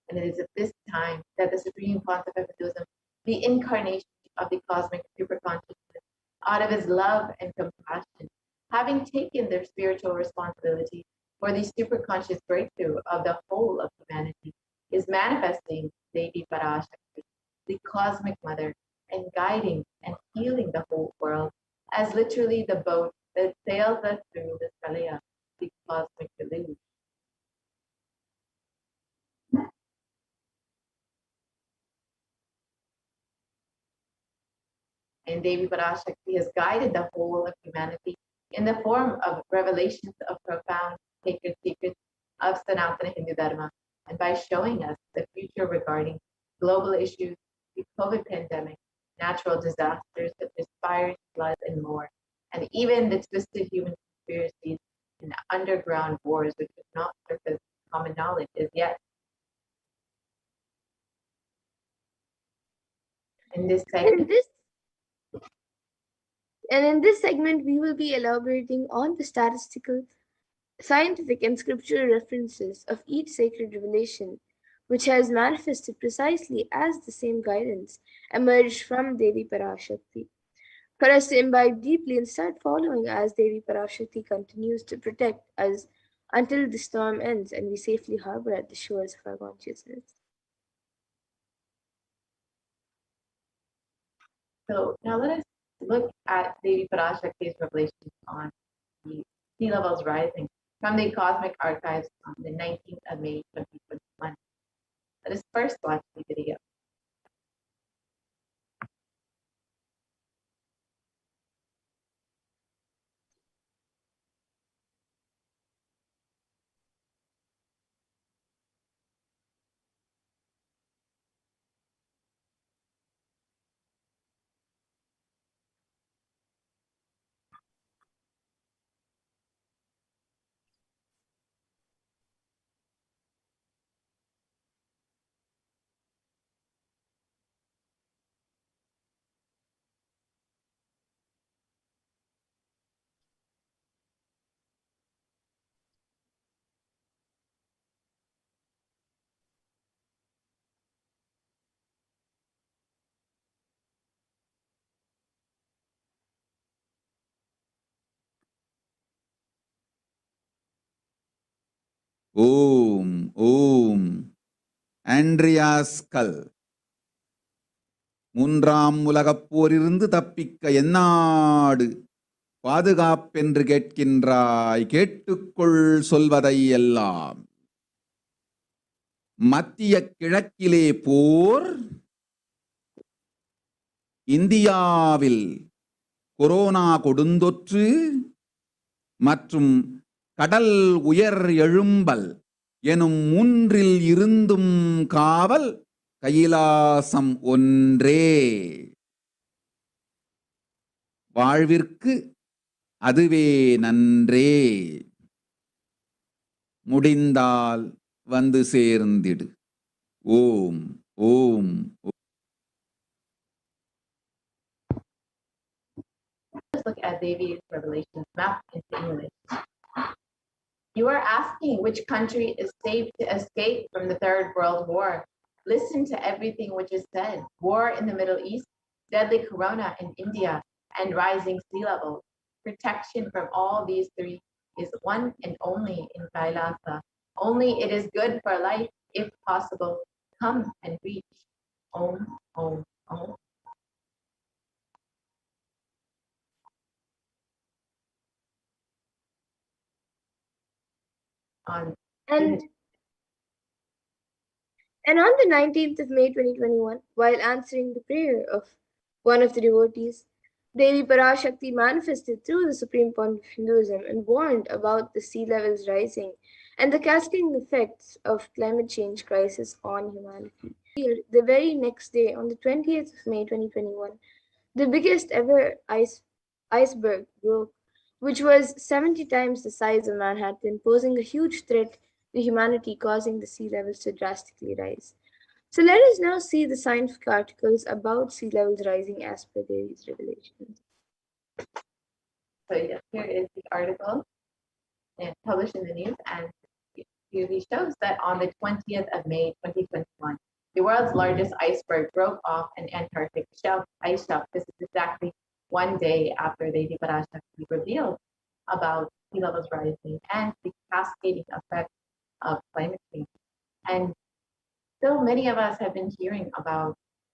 And it is at this time that the Supreme Pontificate Hinduism, the incarnation of the cosmic superconsciousness, out of his love and compassion, having taken their spiritual responsibility for the superconscious breakthrough of the whole of humanity, is manifesting Devi Parashakti, the cosmic mother, and guiding and healing the whole world as literally the boat that sails us through the pralaya, the cosmic deluge. And Devi Parashakti has guided the whole of humanity in the form of revelations of profound sacred secrets of Sanatana Hindu Dharma, and by showing us the future regarding global issues, the COVID pandemic, natural disasters such as fires, floods, and more, and even the twisted human conspiracies and underground wars which have not surfaced common knowledge as yet. In this segment, In this segment, we will be elaborating on the statistical, scientific, and scriptural references of each sacred revelation, which has manifested precisely as the same guidance emerged from Devi Parashakti, for us to imbibe deeply and start following as Devi Parashakti continues to protect us until the storm ends and we safely harbor at the shores of our consciousness. so now let us look at Devi Parashakti's revelations on the sea levels rising from the Cosmic Archives on the 19th of May 2021. Let us first watch the video. ஓம் ஓம் Andreas கல். மூன்றாம் உலகப் போரிலிருந்து தப்பிக்க எந்நாடு பாதுகாப்பென்று கேட்கின்றாய், கேட்டுக்கொள் சொல்வதை எல்லாம். மத்திய கிழக்கிலே போர், இந்தியாவில் கொரோனா கொடுந்தொற்று மற்றும் கடல் உயர் எழும்பல் எனும் மூன்றில் இருந்தும் காவல் கைலாசம் ஒன்றே. வாழ்விற்கு அதுவே நன்றே. முடிந்தால் வந்து சேர்ந்திடு. ஓம் ஓம். Let's look at Devi's revelations mapped into English. You are asking which country is safe to escape from the Third World War. Listen to everything which is said. War in the Middle East, deadly corona in India, and rising sea levels. Protection from all these three is one and only in Kailasa. Only it is good for life, if possible. Come and reach. Om, Om, Om. And on the 19th of May 2021, while answering the prayer of one of the devotees, Devi Parashakti manifested through the Supreme Point of Hinduism and warned about the sea levels rising and the cascading effects of climate change crisis on humanity. The very next day, on the 20th of May 2021, the biggest ever iceberg broke, which was 70 times the size of Manhattan, posing a huge threat to humanity, causing the sea levels to drastically rise. So let us now see the scientific articles about sea levels rising as per Devi's revelations. So yes, here is the article published in the news, and it clearly shows that on the 20th of May 2021, the world's largest iceberg broke off an Antarctic ice shelf. This is exactly one day after Devi Parashakti revealed about sea levels rising and the cascading effect of climate change. And so many of us have been hearing about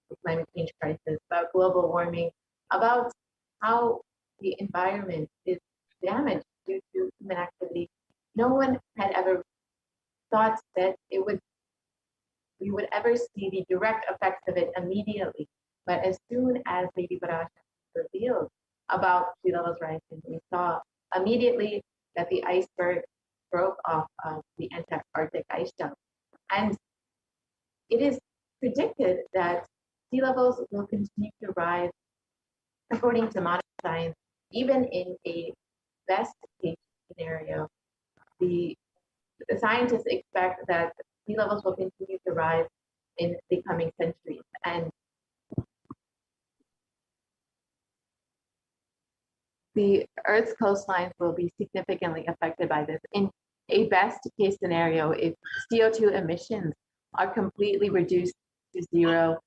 the climate change crisis, about global warming, about how the environment is damaged due to human activity. No one had ever thought that we would ever see the direct effects of it immediately. But as soon as Devi Parashakti revealed about sea levels rising, we saw immediately that the iceberg broke off of the Antarctic ice shelf. And it is predicted that sea levels will continue to rise, according to modern science, even in a best case scenario. The scientists expect that sea levels will continue to rise in the coming centuries. And the Earth's coastlines will be significantly affected by this. In a best case scenario, if CO2 emissions are completely reduced to zero,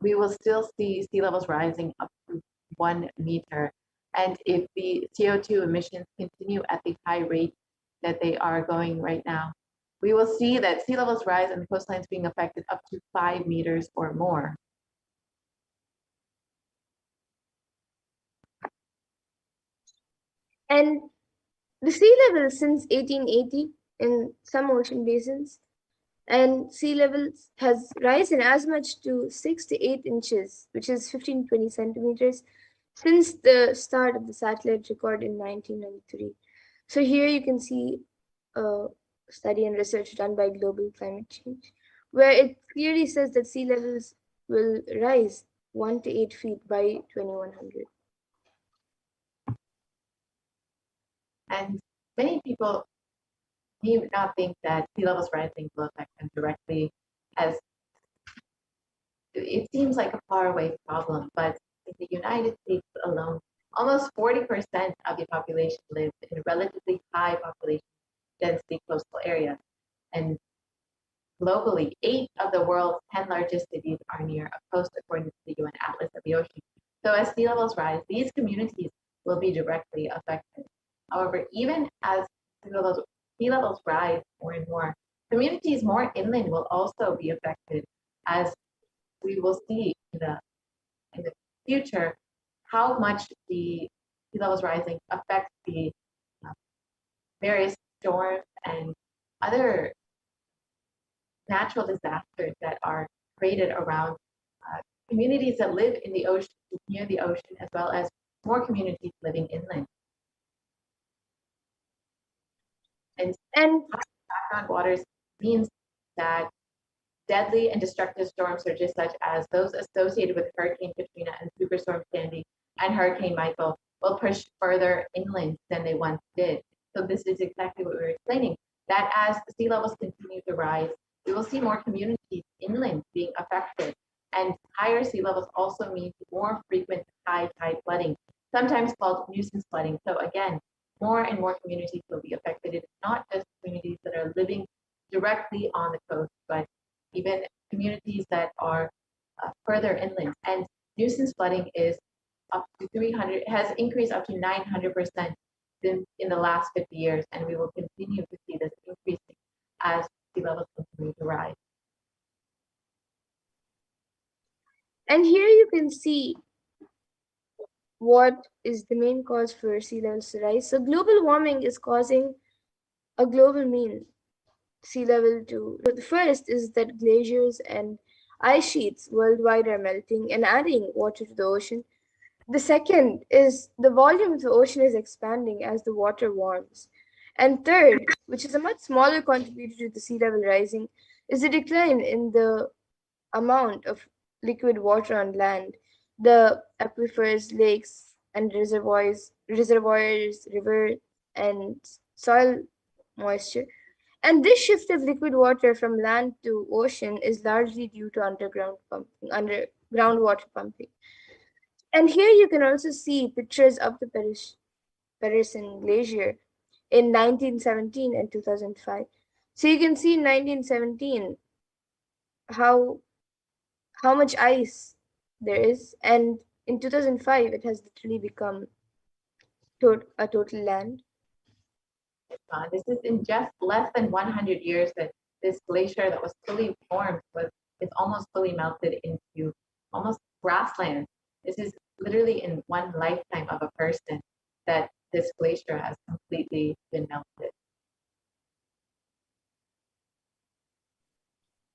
we will still see sea levels rising up to 1 meter. And if the CO2 emissions continue at the high rate that they are going right now, we will see that sea levels rise and the coastlines being affected up to 5 meters or more. And the sea level since 1880 in some ocean basins and sea level has risen as much to 6 to 8 inches, which is 15 to 20 centimeters, since the start of the satellite record in 1993. So here you can see a study and research done by Global Climate Change, where it clearly says that sea levels will rise 1 to 8 feet by 2100. And many people may not think that sea levels rising will affect them directly, as it seems like a faraway problem, but in the United States alone, almost 40% of the population lives in relatively high population density coastal areas. And globally, 8 of the world's 10 largest cities are near a coast, according to the UN Atlas of the Ocean. So as sea levels rise, these communities will be directly affected. However, even as sea levels rise more and more, communities more inland will also be affected, as we will see in the future how much the sea levels rising affects the various storms and other natural disasters that are created around communities that live in the ocean, near the ocean, as well as more communities living inland. And background waters means that deadly and destructive storm surges such as those associated with Hurricane Katrina and Superstorm Sandy and Hurricane Michael will push further inland than they once did. So this is exactly what we were explaining, that as the sea levels continue to rise, we will see more communities inland being affected. And higher sea levels also means more frequent high tide flooding, sometimes called nuisance flooding. So again, more and more communities will be affected. It's not just communities that are living directly on the coast, but even communities that are further inland. And nuisance flooding is up to 300, has increased up to 900% in the last 50 years, and we will continue to see this increasing as sea levels continue to rise. And here you can see what is the main cause for sea levels to rise. So global warming is causing a global mean sea level to. The first is that glaciers and ice sheets worldwide are melting and adding water to the ocean. The second is the volume of the ocean is expanding as the water warms. And third, which is a much smaller contributor to the sea level rising, is the decline in the amount of liquid water on land. The aquifers, lakes, and reservoirs, rivers, and soil moisture. And this shift of liquid water from land to ocean is largely due to underground water pumping. And here you can also see pictures of the Parisian Glacier in 1917 and 2005. So you can see in 1917 how much ice there is, and in 2005 it has literally become a total land. This is in just less than 100 years that this glacier that was fully formed is almost fully melted into almost grassland. This is literally in one lifetime of a person that this glacier has completely been melted.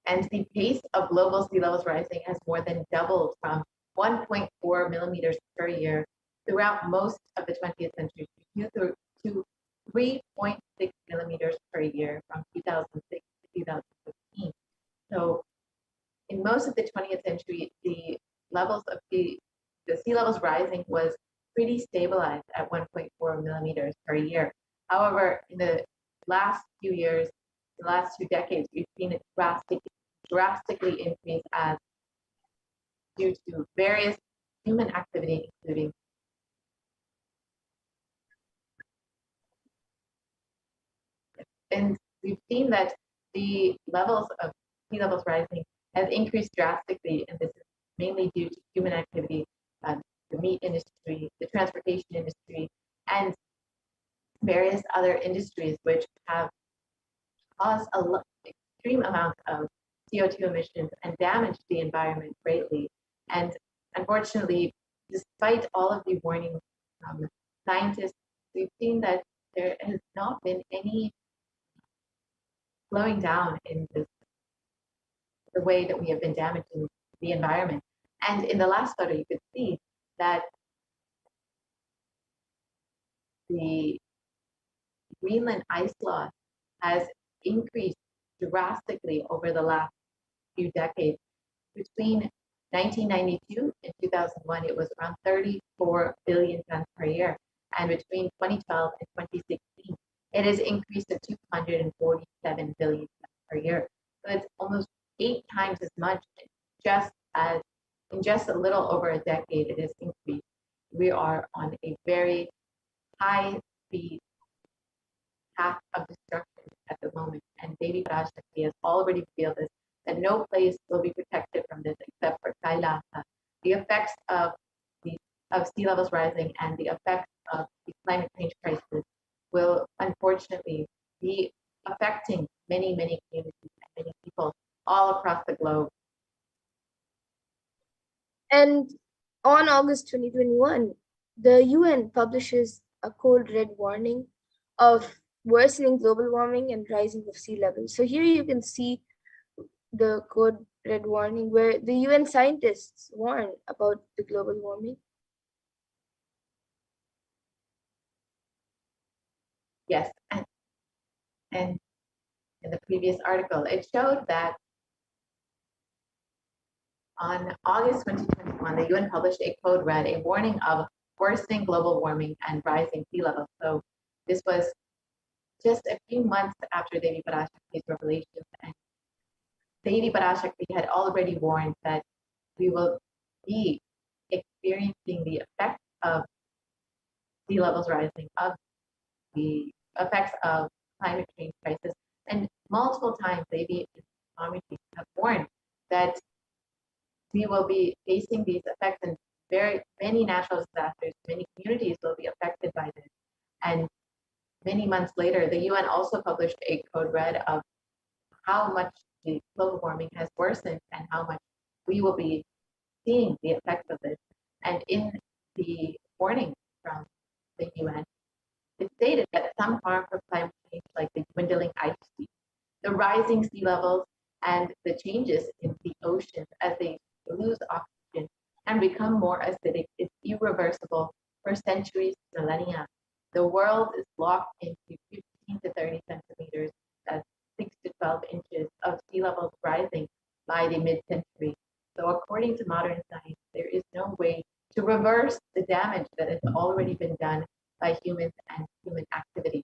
And the pace of global sea levels rising has more than doubled from 1.4 millimeters per year throughout most of the 20th century to 3.6 millimeters per year from 2006 to 2015. So in most of the 20th century, the levels of the sea levels rising was pretty stabilized at 1.4 millimeters per year. However, in the last few years, the last 2 decades, we've seen it drastically increase as due to various human activity, including and we've seen that the levels of sea levels rising has increased drastically, and this is mainly due to human activity, the meat industry, the transportation industry, and various other industries which have caused extreme amounts of CO2 emissions and damaged the environment greatly. And unfortunately, despite all of the warnings from scientists, we've seen that there has not been any slowing down in this the way that we have been damaging the environment. And in the last photo, you could see that the Greenland ice loss has increased drastically over the last few decades. Between 1992 and 2001, it was around 34 billion tons per year. And between 2012 and 2016, it has increased to 247 billion tons per year. So it's almost 8 times as much just as in just a little over a decade it has increased. We are on a very high speed path of destruction at the moment. And Devi Parashakti has already revealed this, that no place will be protected from this except for Kailasa. The effects of sea levels rising and the effects of the climate change crisis will unfortunately be affecting many, many communities and many people all across the globe. And on August 2021, the UN publishes a code red warning of worsening global warming and rising of sea levels. So here you can see the code red warning where the UN scientists warn about the global warming. Yes, and in the previous article, it showed that on August 2021, the UN published a code red, a warning of worsening global warming and rising sea levels. So this was just a few months after Devi Parashakti's revelations, and Devi Parashakti had already warned that we will be experiencing the effects of sea levels rising, of the effects of climate change crisis, and multiple times Devi and Swamiji have warned that we will be facing these effects, and very many natural disasters, many communities will be affected by this. And many months later, the UN also published a code red of how much the global warming has worsened and how much we will be seeing the effects of this. And in the warning from the UN, it stated that some harm from climate change, like the dwindling ice sheet, the rising sea levels, and the changes in the oceans as they lose oxygen and become more acidic, is irreversible for centuries, millennia. The world is locked into 15 to 30 centimeters, that's 6 to 12 inches of sea levels rising by the mid-century. So according to modern science, there is no way to reverse the damage that has already been done by humans and human activity.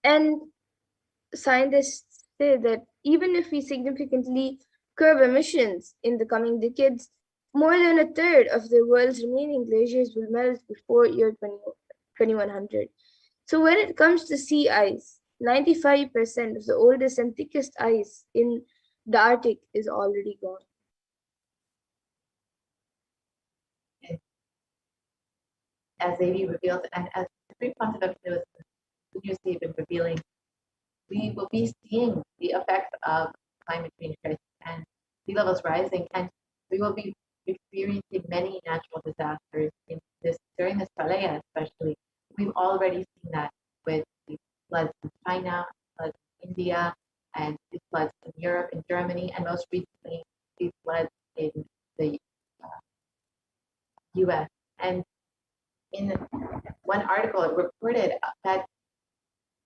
And scientists say that even if we significantly curb emissions in the coming decades, more than a third of the world's remaining glaciers will melt before year 2100. So when it comes to sea ice, 95% of the oldest and thickest ice in the Arctic is already gone. As Devi revealed, and as Supreme Pontiff has continuously been revealing, we will be seeing the effects of climate change crisis and sea levels rising, and we will be experiencing many natural disasters in this during this Pralaya especially. We've already seen that with the floods in China, floods in India, and the floods in Europe and Germany, and most recently the floods in the US. And in one article, it reported that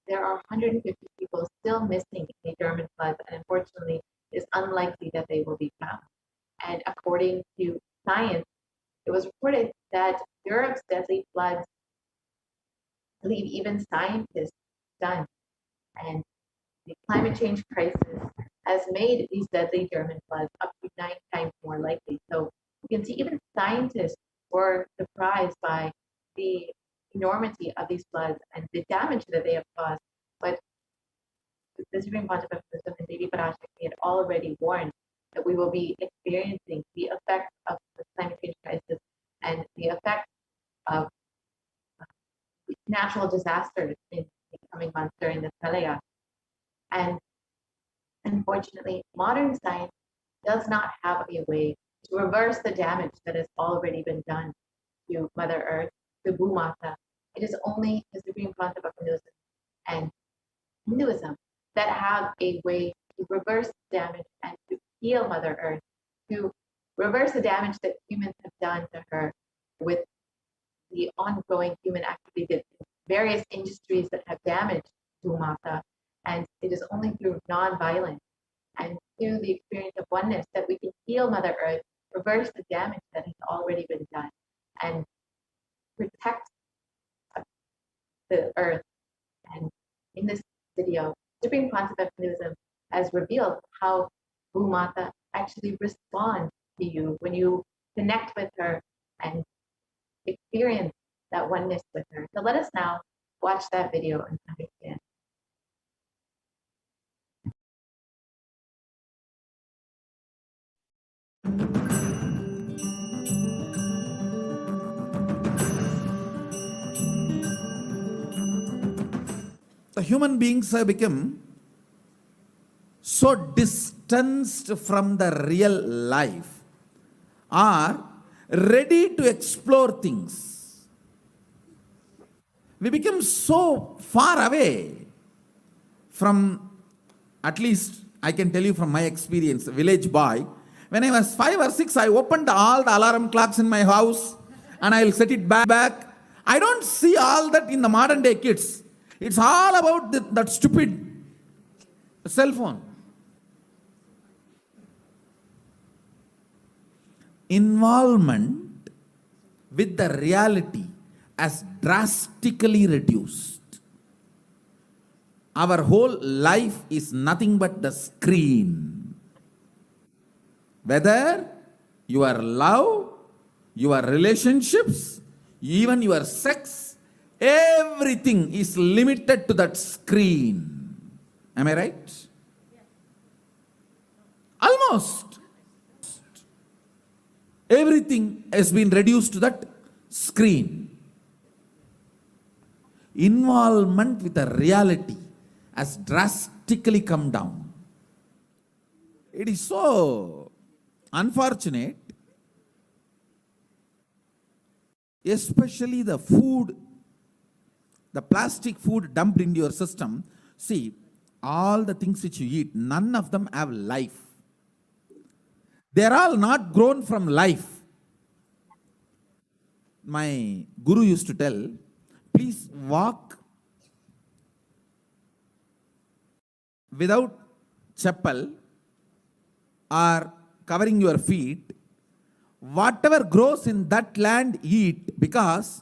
there are 150 people still missing in the German floods, and unfortunately, it's unlikely that they will be found. And according to science, it was reported that Europe's deadly floods leave even scientists stunned. And the climate change crisis has made these deadly German floods up to 9 times more likely. So you can see even scientists were surprised by the enormity of these floods and the damage that they have caused. But the Supreme Pontiff and Devi Parashakti had already warned that we will be experiencing the effects of the climate change crisis and the effects of natural disasters in the coming months during the Pralaya. And unfortunately, modern science does not have a way to reverse the damage that has already been done to Mother Earth, to Bhumata. It is only the Supreme Pontiff of Hinduism and Hinduism that have a way to reverse damage and to heal Mother Earth, to reverse the damage that humans have done to her with the ongoing human activity, the various industries that have damaged Bhumata. And it is only through non-violence and through the experience of oneness that we can heal Mother Earth, reverse the damage that has already been done, and protect the earth. And in this video, Supreme Concept of Hinduism has revealed how Bhumata actually responds to you when you connect with her and experience that oneness with her. So let us now watch that video and understand. The human beings have become so distanced from the real life, are ready to explore things. We become so far away from, at least I can tell you from my experience, village boy. When I was 5 or 6, I opened all the alarm clocks in my house and I'll set it back. I don't see all that in the modern day kids. It's all about that stupid cell phone. Involvement with the reality has drastically reduced. Our whole life is nothing but the screen. Whether your love, your relationships, even your sex, everything is limited to that screen. Am I right? Almost. Everything has been reduced to that screen. Involvement with the reality has drastically come down. It is so unfortunate, especially the food, the plastic food dumped into your system. See, all the things which you eat, none of them have life. They are all not grown from life. My guru used to tell, please walk without chappal or covering your feet. Whatever grows in that land, eat, because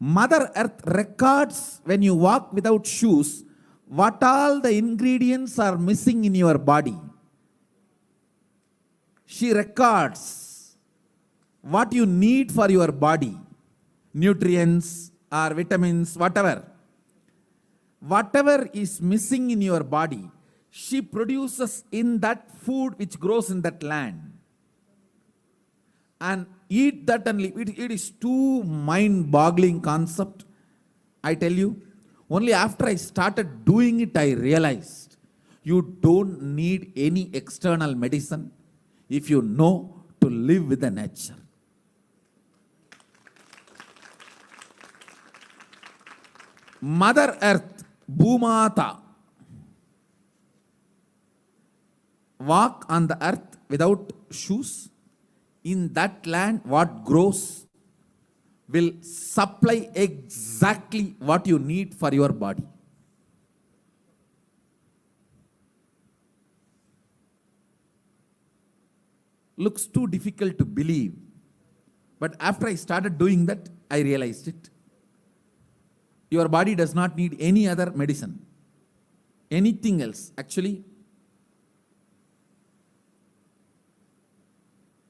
Mother Earth records when you walk without shoes what all the ingredients are missing in your body. She records what you need for your body, nutrients or vitamins, whatever. Whatever is missing in your body, she produces in that food which grows in that land. And eat that and live. It is too mind-boggling concept. I tell you, only after I started doing it, I realized you don't need any external medicine if you know to live with the nature. Mother Earth, Bhumata, walk on the earth without shoes. In that land, what grows will supply exactly what you need for your body. Looks too difficult to believe. But after I started doing that, I realized it. Your body does not need any other medicine, anything else. Actually,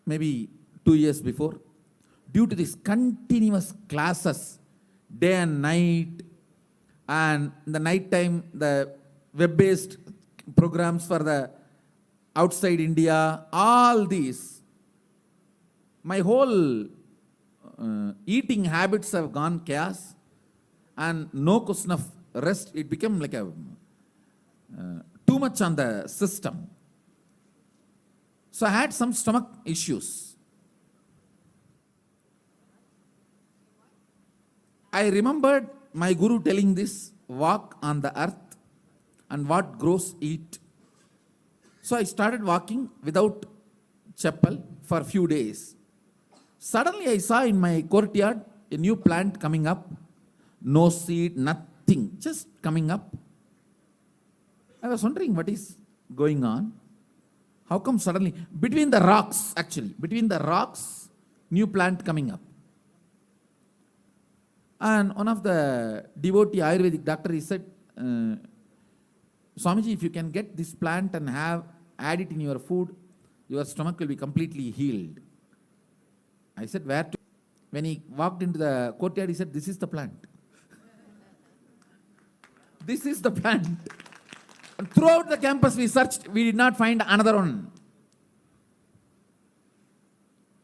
maybe 2 years before, due to these continuous classes, day and night, and in the night time, the web-based programs for the outside India, all these, my whole eating habits have gone chaos, and no question of rest. It became like a too much on the system. So I had some stomach issues. I remembered my guru telling this, walk on the earth and what grows eat. So I started walking without chappal for a few days. Suddenly I saw in my courtyard a new plant coming up. No seed, nothing, just coming up. I was wondering what is going on. How come suddenly, between the rocks, new plant coming up. And one of the devotee Ayurvedic doctor, he said, Swamiji, if you can get this plant and add it in your food, your stomach will be completely healed. I said, where to? When he walked into the courtyard, he said, this is the plant. This is the plant. And throughout the campus we searched, we did not find another one.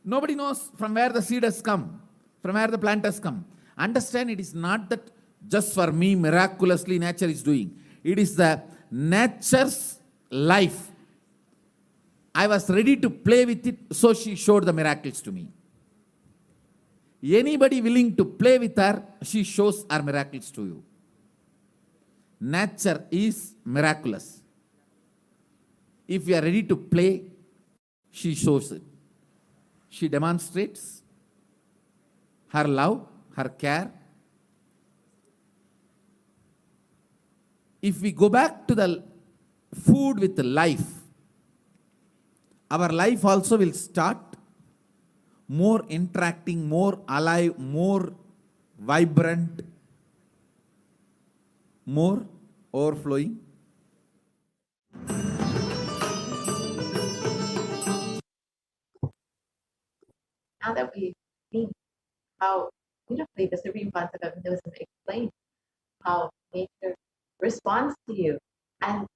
Nobody knows from where the seed has come, from where the plant has come. Understand, it is not that just for me miraculously nature is doing. It is the nature's life. I was ready to play with it, so she showed the miracles to me. Anybody willing to play with her, she shows her miracles to you. Nature is miraculous. If you are ready to play, she shows it. She demonstrates her love, her care. If we go back to the food with life, our life also will start more interacting, more alive, more vibrant, more overflowing. Now that we've seen how beautifully the Supreme Concept of Hinduism explains how nature responds to you and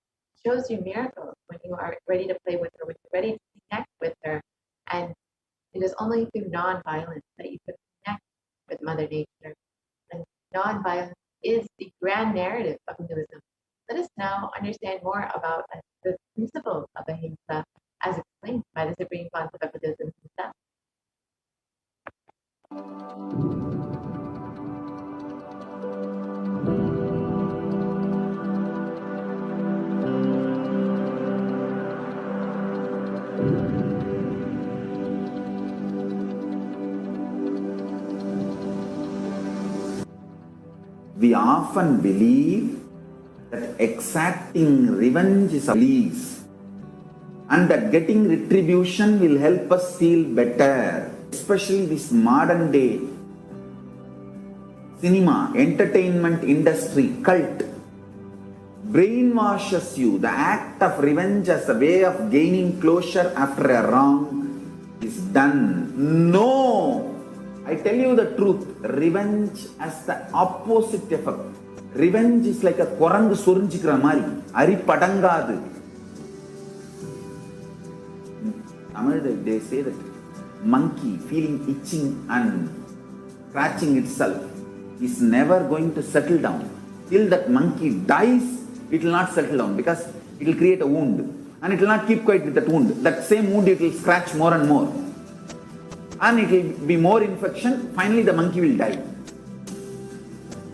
shows you miracles when you are ready to play with her, when you're ready to connect with her. And it is only through non-violence that you can connect with Mother Nature. And non-violence is the grand narrative of Hinduism. Let us now understand more about the principles of ahimsa as explained by the Supreme Concept of Hinduism himself. We often believe that exacting revenge is a bliss and that getting retribution will help us feel better. Especially this modern day cinema, entertainment industry, cult brainwashes you. The act of revenge as a way of gaining closure after a wrong is done. No! I tell you the truth, revenge has the opposite effect. Revenge is like a korangu sorinjikra mari, ari padangadu. Tamil, they say that monkey feeling itching and scratching itself is never going to settle down. Till that monkey dies, it will not settle down because it will create a wound and it will not keep quiet with that wound. That same wound it will scratch more and more. And it will be more infection. Finally, the monkey will die.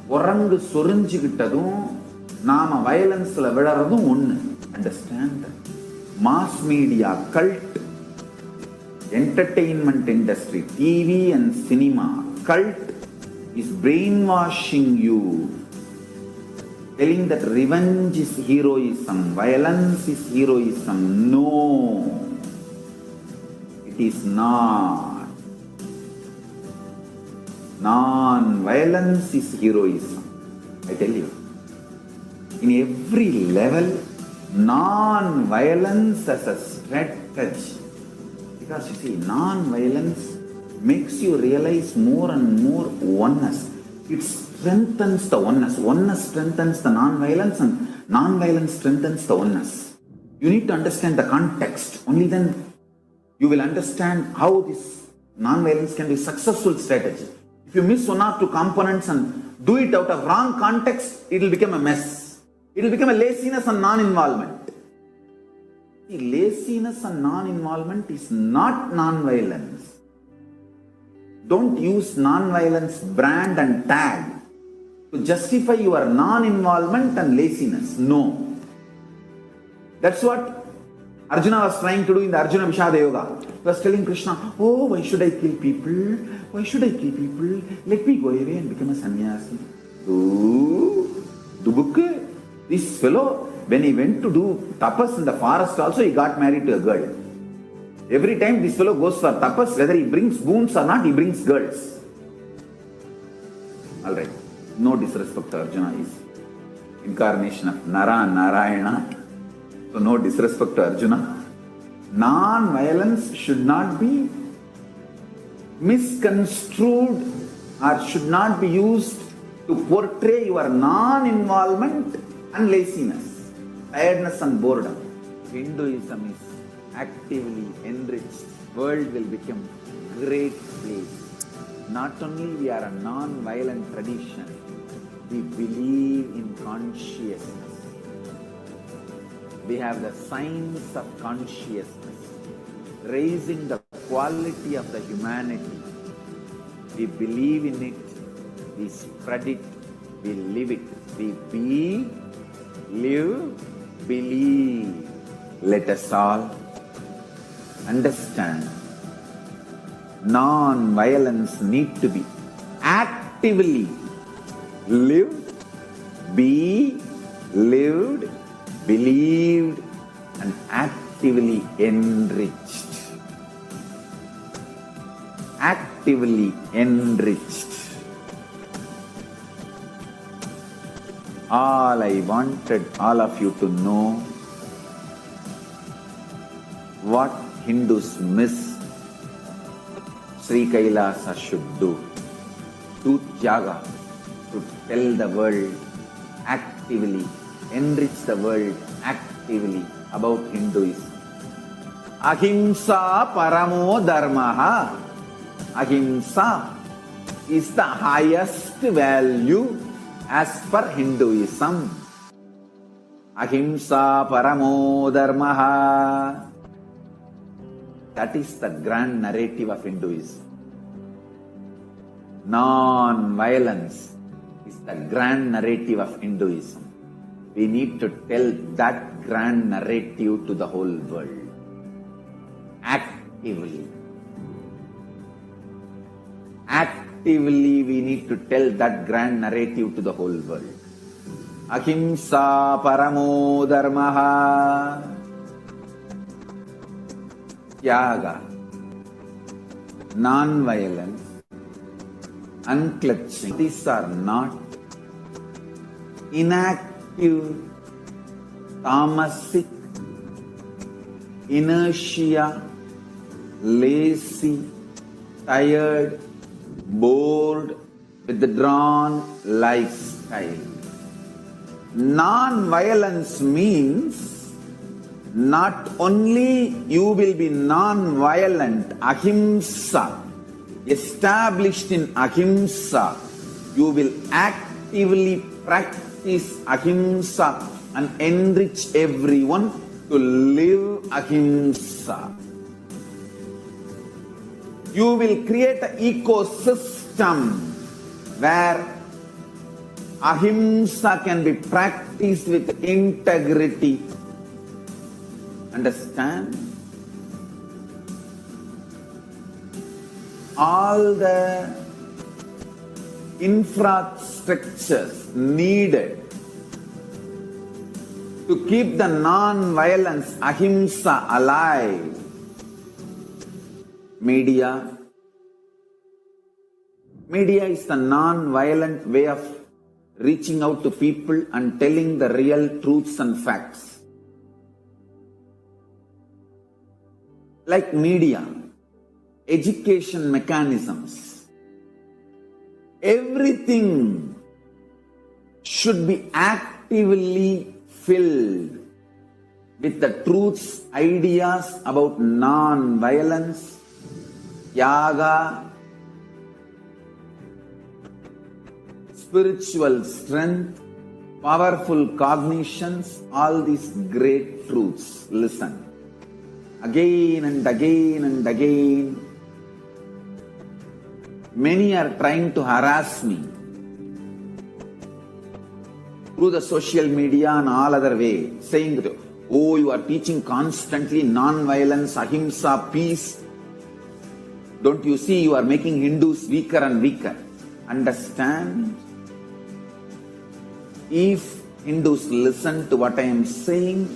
Orangu sorinjikittadum, nama violence la vidaradum onnu. Understand? Mass media, cult, entertainment industry, TV and cinema, cult is brainwashing you, telling that revenge is heroism, violence is heroism. No, it is not. Non-violence is heroism. I tell you, in every level, non-violence as a strategy. Because you see, non-violence makes you realize more and more oneness. It strengthens the oneness. Oneness strengthens the non-violence and non-violence strengthens the oneness. You need to understand the context. Only then you will understand how this non-violence can be a successful strategy. If you miss one or two components and do it out of wrong context, it will become a mess. It will become a laziness and non-involvement. Laziness and non-involvement is not non-violence. Don't use non-violence brand and tag to justify your non-involvement and laziness. No. That's what Arjuna was trying to do in the Arjuna Vishada Yoga. He was telling Krishna, oh, why should I kill people? Why should I kill people? Let me go away and become a sannyasi. This fellow, when he went to do tapas in the forest also, he got married to a girl. Every time this fellow goes for tapas, whether he brings boons or not, he brings girls. Alright, no disrespect to Arjuna, is incarnation of Nara Narayana. So no disrespect to Arjuna. Non-violence should not be misconstrued or should not be used to portray your non-involvement and laziness, tiredness and boredom. Hinduism is actively enriched. World will become great place. Not only we are a non-violent tradition, we believe in consciousness. We have the science of consciousness, raising the quality of the humanity. We believe in it, we spread it, we live it. We be, live, believe. Let us all understand non-violence need to be actively lived, be lived, believed and actively enriched. Actively enriched. All I wanted all of you to know what Hindus miss Sri Kailasa should do. Do Tyaga, to tell the world actively, enrich the world actively about Hinduism. Ahimsa paramo dharmaha. Ahimsa is the highest value as per Hinduism. Ahimsa paramo dharmaha. That is the grand narrative of Hinduism. Non-violence is the grand narrative of Hinduism. We need to tell that grand narrative to the whole world. Actively. Actively we need to tell that grand narrative to the whole world. Ahimsa paramo dharmaha. Tyaga, non-violence, unclutching. These are not inactive, tamasic, inertia, lazy, tired, bored, withdrawn lifestyle. Non-violence means not only you will be non-violent, ahimsa, established in ahimsa, you will actively practice ahimsa and enrich everyone to live ahimsa. You will create an ecosystem where ahimsa can be practiced with integrity. Understand? All the infrastructures needed to keep the non-violence ahimsa alive. Media. Media is the non-violent way of reaching out to people and telling the real truths and facts. Like media, education mechanisms, everything should be actively filled with the truths, ideas about non-violence, yaga, spiritual strength, powerful cognitions, all these great truths. Listen. Again and again and again, many are trying to harass me through the social media and all other way, saying that, Oh, you are teaching constantly non-violence, ahimsa, peace. Don't you see you are making Hindus weaker and weaker? Understand? If Hindus listen to what I am saying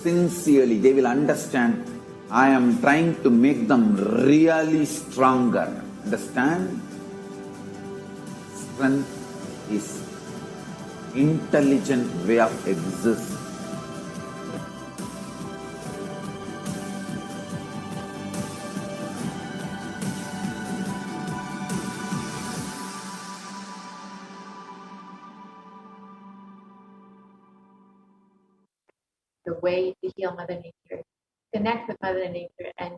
sincerely, they will understand I am trying to make them really stronger. Understand? Strength is intelligent way of existing. The way to heal Mother Nature, connect with Mother Nature, and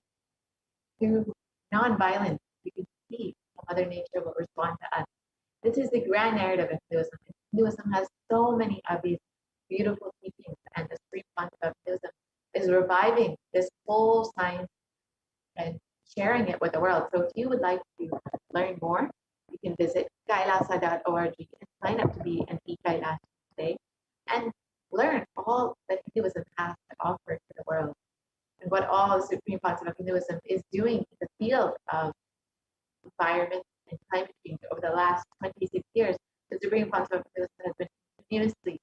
through non-violence, we can see how Mother Nature will respond to us. This is the grand narrative of Hinduism. Hinduism has so many of these beautiful teachings, and the supreme concept of Hinduism is reviving this whole science and sharing it with the world. So if you would like to learn more, you can visit kailasa.org and sign up to be an e-Kailash today and learn all that Hinduism has to offer to the world and what all the supreme concept of Hinduism is doing in the field of environment and climate change over the last 26 years. The supreme concept of Hinduism has been continuously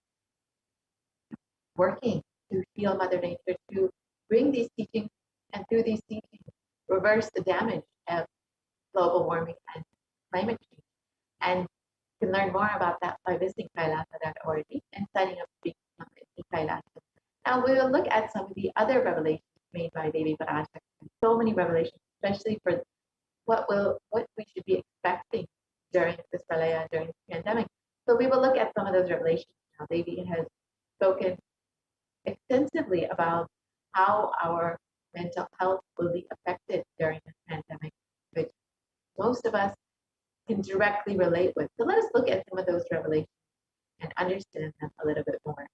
working to heal Mother Nature, to bring these teachings, and through these teachings, reverse the damage of global warming and climate change. And you can learn more about that by visiting kailasa.org and signing up to become an e-Kailash. Now we will look at some of the other revelations made by Devi Parashakti. So many revelations, especially for what we should be expecting during this pralaya, during this pandemic. So we will look at some of those revelations. Now Devi has spoken extensively about how our mental health will be affected during this pandemic, which most of us can directly relate with. So let us look at some of those revelations and understand them a little bit more.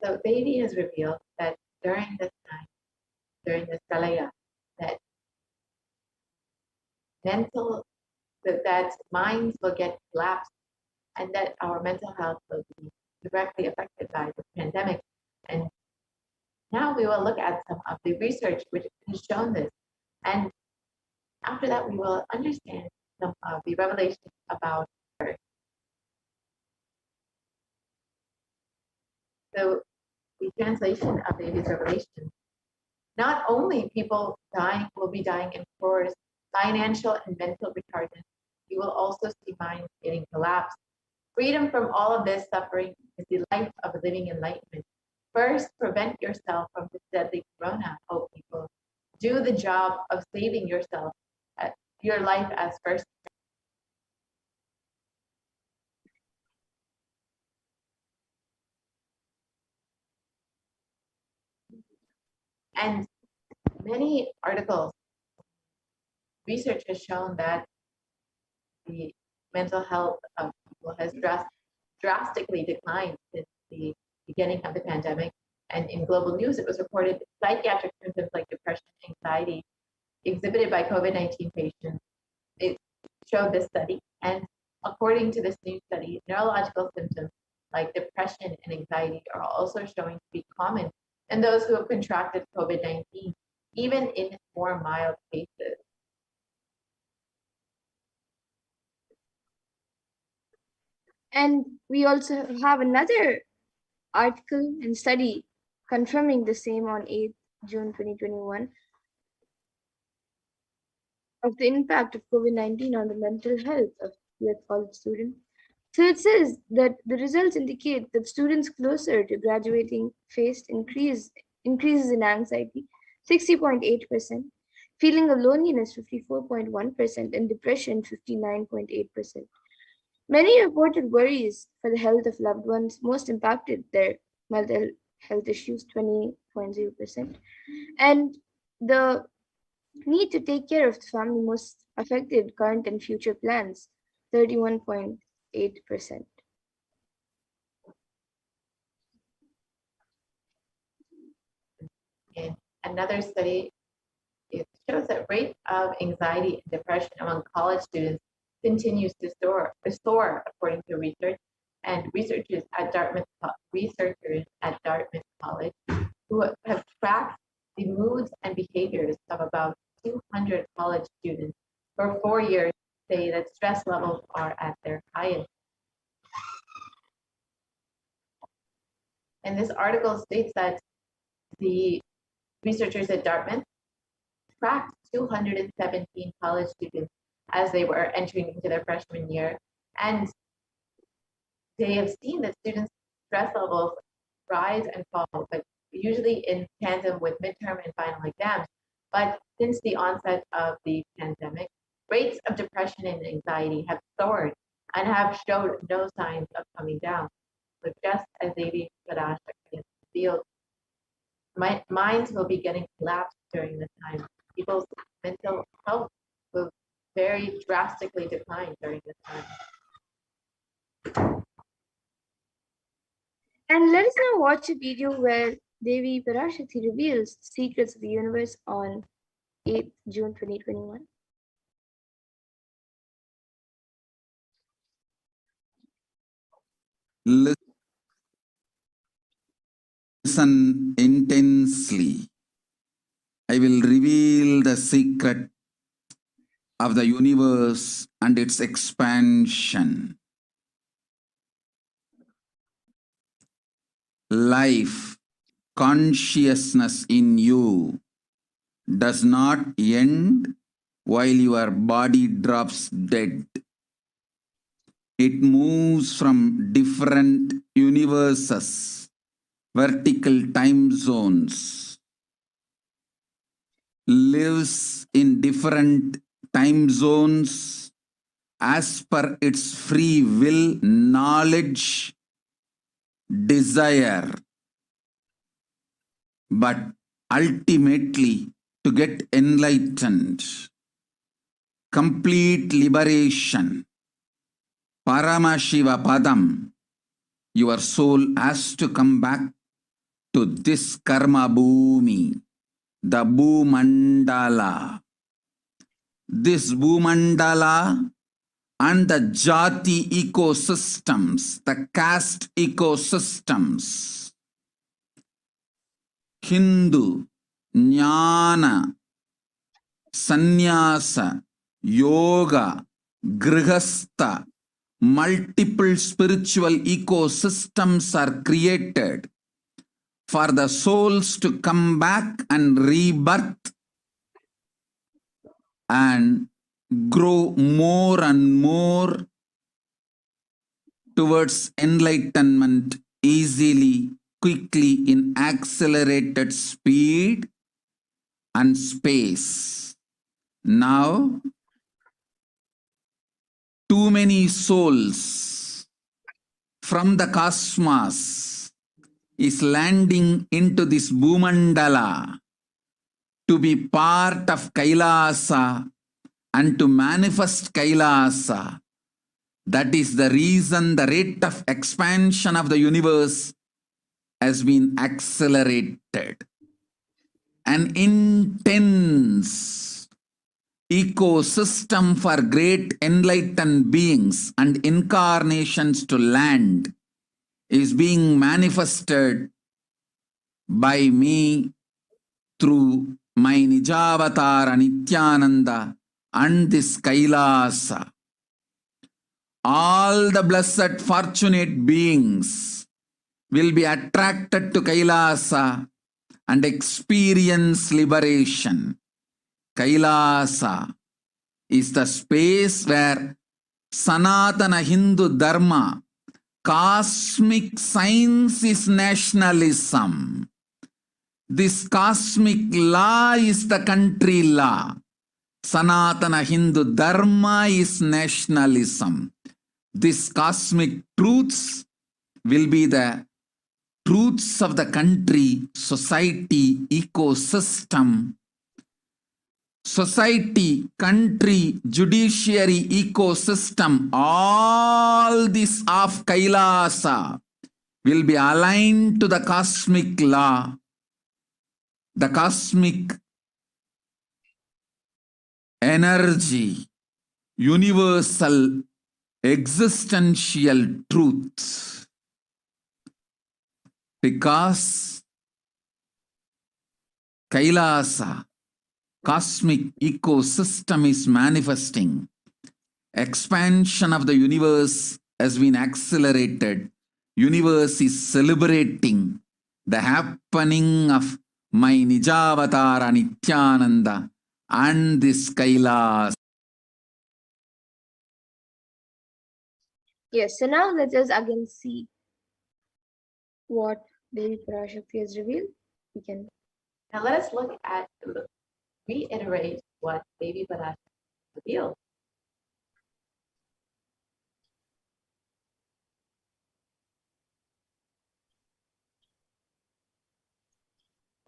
So Devi has revealed that during this time, during this pralaya, that that minds will get collapsed and that our mental health will be directly affected by the pandemic. And now we will look at some of the research which has shown this. And after that, we will understand some of the revelations about Earth. So the translation of Devi's revelation, not only people will be dying in crores, financial and mental retardation, you will also see minds getting collapsed. Freedom from all of this suffering is the life of living enlightenment. First, prevent yourself from this deadly corona, oh people. Do the job of saving yourself, your life as first. And many articles, research has shown that the mental health of people has drastically declined since the beginning of the pandemic. And in global news, it was reported psychiatric symptoms like depression, anxiety exhibited by COVID-19 patients. It showed this study. And according to this new study, neurological symptoms like depression and anxiety are also showing to be common in those who have contracted COVID-19, even in more mild cases. And we also have another article and study confirming the same on 8th June 2021 of the impact of COVID-19 on the mental health of US college students. So it says that the results indicate that students closer to graduating faced increases in anxiety, 60.8%, feeling of loneliness, 54.1%, and depression, 59.8%. Many reported worries for the health of loved ones. Most impacted their mental health issues, 20.0%. And the need to take care of the family most affected current and future plans, 31.8%. in another study, it shows that rate of anxiety and depression among college students continues to soar according to research. And researchers at Dartmouth College, who have tracked the moods and behaviors of about 200 college students for 4 years, say that stress levels are at their highest. And this article states that the researchers at Dartmouth tracked 217 college students as they were entering into their freshman year, and they have seen that students' stress levels rise and fall, but usually in tandem with midterm and final exams. But since the onset of the pandemic, rates of depression and anxiety have soared and have showed no signs of coming down. So just as Devi Parashakti revealed, minds will be getting collapsed during this time. People's mental health will very drastically decline during this time. And let us now watch a video where Devi Parashakti reveals the secrets of the universe on 8th June 2021. Listen intensely. I will reveal the secret of the universe and its expansion. Life, consciousness in you does not end while your body drops dead. It moves from different universes, vertical time zones, lives in different time zones as per its free will, knowledge, desire, but ultimately to get enlightened, complete liberation, Paramashiva Padam, your soul has to come back to this karma bhumi, the Bhumandala. This Bhumandala and the Jati ecosystems, the caste ecosystems, Hindu, Jnana, Sannyasa, Yoga, Grihastha, multiple spiritual ecosystems are created for the souls to come back and rebirth and grow more and more towards enlightenment easily, quickly, in accelerated speed and space. Now, too many souls from the cosmos is landing into this Bhumandala to be part of Kailasa and to manifest Kailasa. That is the reason the rate of expansion of the universe has been accelerated. An intense ecosystem for great enlightened beings and incarnations to land is being manifested by me through my Nijavatara Nithyananda and this Kailasa. All the blessed fortunate beings will be attracted to Kailasa and experience liberation. Kailasa is the space where Sanatana Hindu Dharma, cosmic science is nationalism. This cosmic law is the country law. Sanatana Hindu Dharma is nationalism. These cosmic truths will be the truths of the country, society, ecosystem. Society, country, judiciary, ecosystem, all this of Kailasa will be aligned to the cosmic law the cosmic energy, universal existential truth, because Kailasa, cosmic ecosystem, is manifesting. Expansion of the universe has been accelerated. Universe is celebrating the happening of my Nijavatara Nithyananda and this Kailas. Yes, so now let us again see what Devi Parashakti has revealed. We can. Now let us reiterate what Devi Parashakti revealed.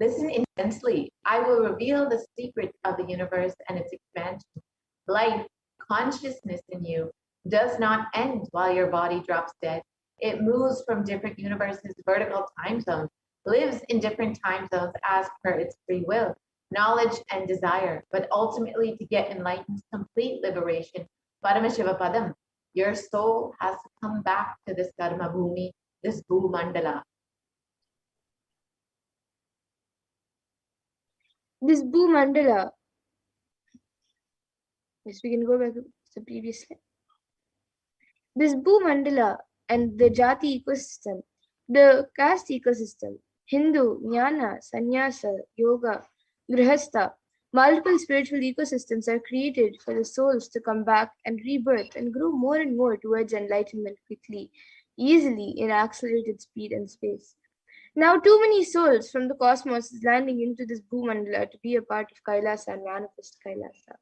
Listen intensely. I will reveal the secret of the universe and its expansion. Life, consciousness in you does not end while your body drops dead. It moves from different universes, vertical time zones, lives in different time zones as per its free will, knowledge and desire, but ultimately to get enlightened, complete liberation. Paramashivoham, your soul has to come back to this Dharma Bhumi, this Bhumandala. This Bhumandala. Yes, we can go back to the previous slide. This Bhumandala and the Jati ecosystem, the caste ecosystem, Hindu, Jnana, Sannyasa, Yoga, Grihastha, multiple spiritual ecosystems are created for the souls to come back and rebirth and grow more and more towards enlightenment quickly, easily in accelerated speed and space. Now too many souls from the cosmos is landing into this Bhumandala to be a part of Kailasa and manifest Kailasa.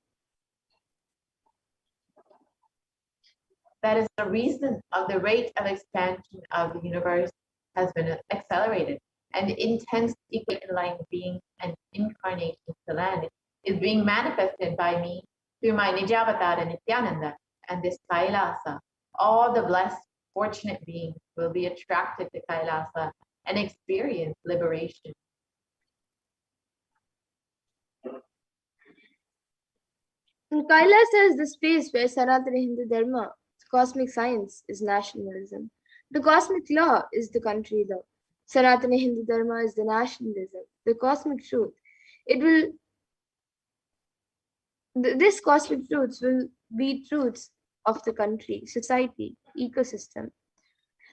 That is the reason of the rate of expansion of the universe has been accelerated, and intense equal enlightened beings and incarnations to land is being manifested by me through my Nijavatara Nithyananda and this Kailasa. All the blessed, fortunate beings will be attracted to Kailasa and experience liberation. And Kailasa is the space where Sanatana Hindu Dharma, cosmic science, is nationalism. The cosmic law is the country law. Sanatana Hindu Dharma is the nationalism, the cosmic truth. This cosmic truths will be truths of the country, society, ecosystem.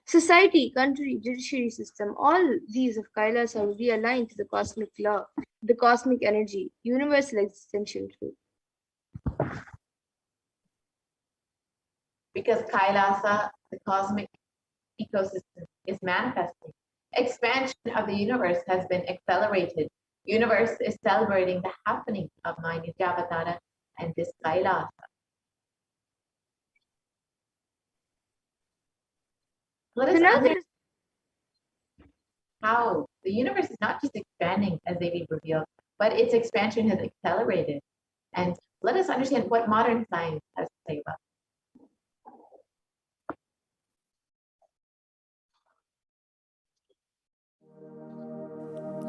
Society, country, judiciary system, all these of Kailasa will be aligned to the cosmic law, the cosmic energy, universal existential truth. Because Kailasa, the cosmic ecosystem, is manifesting. Expansion of the universe has been accelerated. Universe is celebrating the happening of my Nijavatara and this Kailasa. Let us understand how the universe is not just expanding as they revealed, but its expansion has accelerated. And let us understand what modern science has to say about it.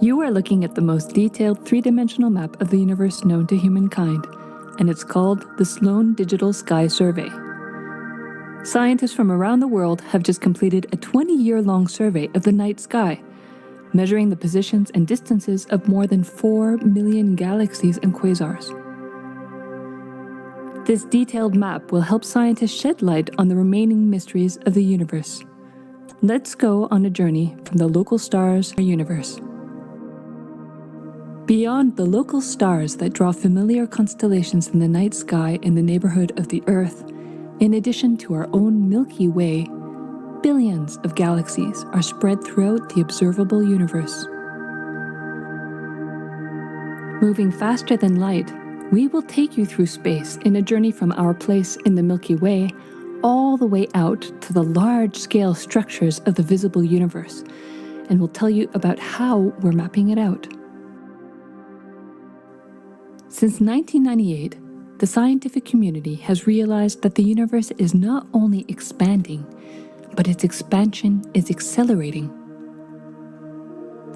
You are looking at the most detailed three-dimensional map of the universe known to humankind, and it's called the Sloan Digital Sky Survey. Scientists from around the world have just completed a 20-year-long survey of the night sky, measuring the positions and distances of more than 4 million galaxies and quasars. This detailed map will help scientists shed light on the remaining mysteries of the universe. Let's go on a journey from the local stars to our universe. Beyond the local stars that draw familiar constellations in the night sky in the neighborhood of the Earth, in addition to our own Milky Way, billions of galaxies are spread throughout the observable universe. Moving faster than light, we will take you through space in a journey from our place in the Milky Way all the way out to the large-scale structures of the visible universe, and we'll tell you about how we're mapping it out. Since 1998, the scientific community has realized that the universe is not only expanding, but its expansion is accelerating.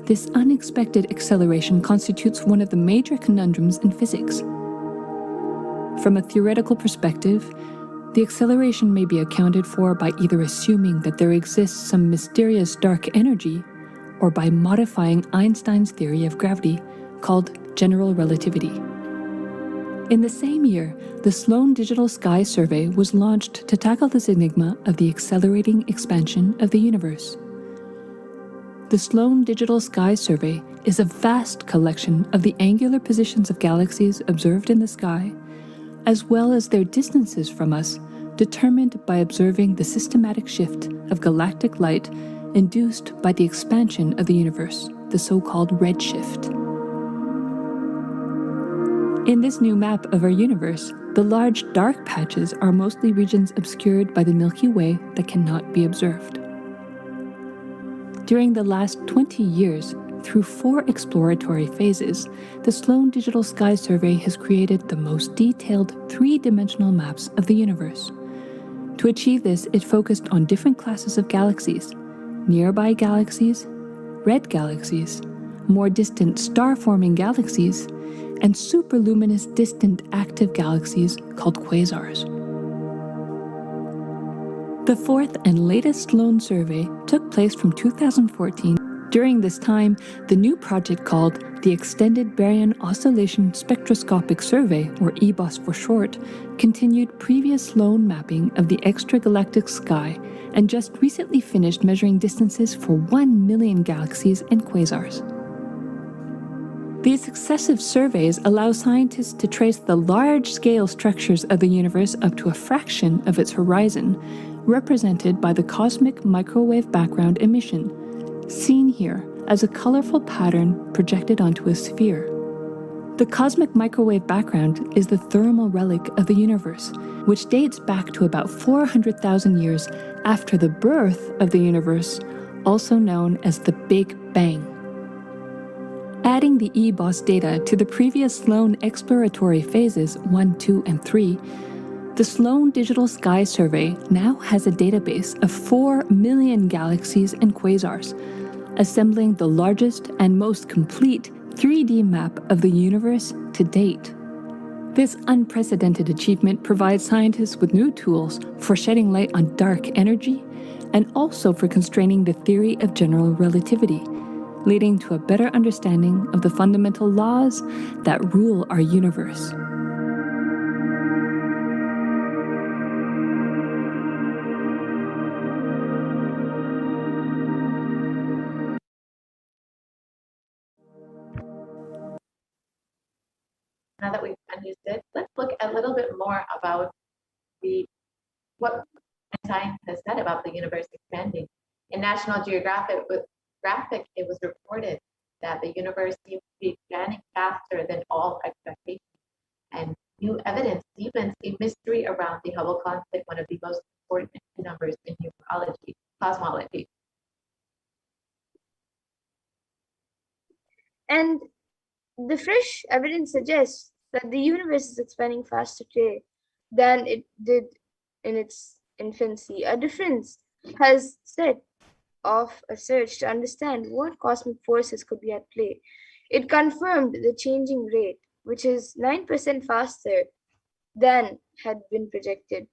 this unexpected acceleration constitutes one of the major conundrums in physics. From a theoretical perspective, the acceleration may be accounted for by either assuming that there exists some mysterious dark energy or by modifying Einstein's theory of gravity, called general relativity. In the same year, the Sloan Digital Sky Survey was launched to tackle this enigma of the accelerating expansion of the universe. The Sloan Digital Sky Survey is a vast collection of the angular positions of galaxies observed in the sky, as well as their distances from us, determined by observing the systematic shift of galactic light induced by the expansion of the universe, the so-called redshift. In this new map of our universe, the large dark patches are mostly regions obscured by the Milky Way that cannot be observed. During the last 20 years, through 4 exploratory phases, the Sloan Digital Sky Survey has created the most detailed 3-dimensional maps of the universe. To achieve this, it focused on different classes of galaxies: nearby galaxies, red galaxies, more distant star-forming galaxies, and superluminous distant active galaxies called quasars. The 4th and latest Sloan survey took place from 2014. During this time, the new project called the Extended Baryon Oscillation Spectroscopic Survey, or EBOS for short, continued previous Sloan mapping of the extragalactic sky and just recently finished measuring distances for 1 million galaxies and quasars. These successive surveys allow scientists to trace the large-scale structures of the universe up to a fraction of its horizon, represented by the cosmic microwave background emission, seen here as a colorful pattern projected onto a sphere. The cosmic microwave background is the thermal relic of the universe, which dates back to about 400,000 years after the birth of the universe, also known as the Big Bang. Adding the EBOS data to the previous Sloan exploratory phases 1, 2, and 3, the Sloan Digital Sky Survey now has a database of 4 million galaxies and quasars, assembling the largest and most complete 3D map of the universe to date. This unprecedented achievement provides scientists with new tools for shedding light on dark energy and also for constraining the theory of general relativity, leading to a better understanding of the fundamental laws that rule our universe. Now that we've understood, let's look a little bit more about what science has said about the universe expanding. In National Geographic, it was reported that the universe seems to be expanding faster than all expectations, and new evidence deepens a mystery around the Hubble constant, one of the most important numbers in cosmology. And the fresh evidence suggests that the universe is expanding faster today than it did in its infancy. A difference has set off a search to understand what cosmic forces could be at play. It confirmed the changing rate, which is 9% faster than had been projected,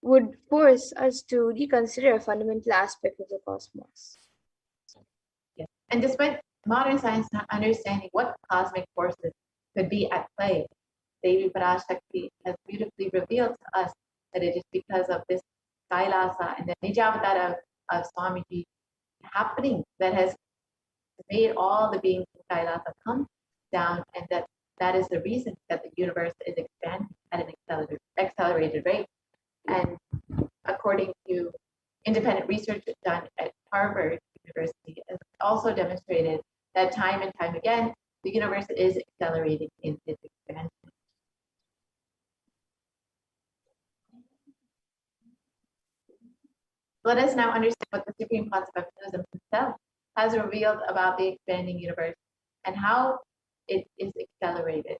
would force us to reconsider a fundamental aspect of the cosmos. Yes. And despite modern science not understanding what cosmic forces could be at play, Devi Parashakti has beautifully revealed to us that it is because of this Kailasa and the Nijavatara of Swamiji happening that has made all the beings in Kailasa come down, and that is the reason that the universe is expanding at an accelerated rate. And according to independent research done at Harvard University, has also demonstrated that time and time again, the universe is accelerating in its expansion. Let us now understand what the Supreme Concept himself has revealed about the expanding universe and how it is accelerated.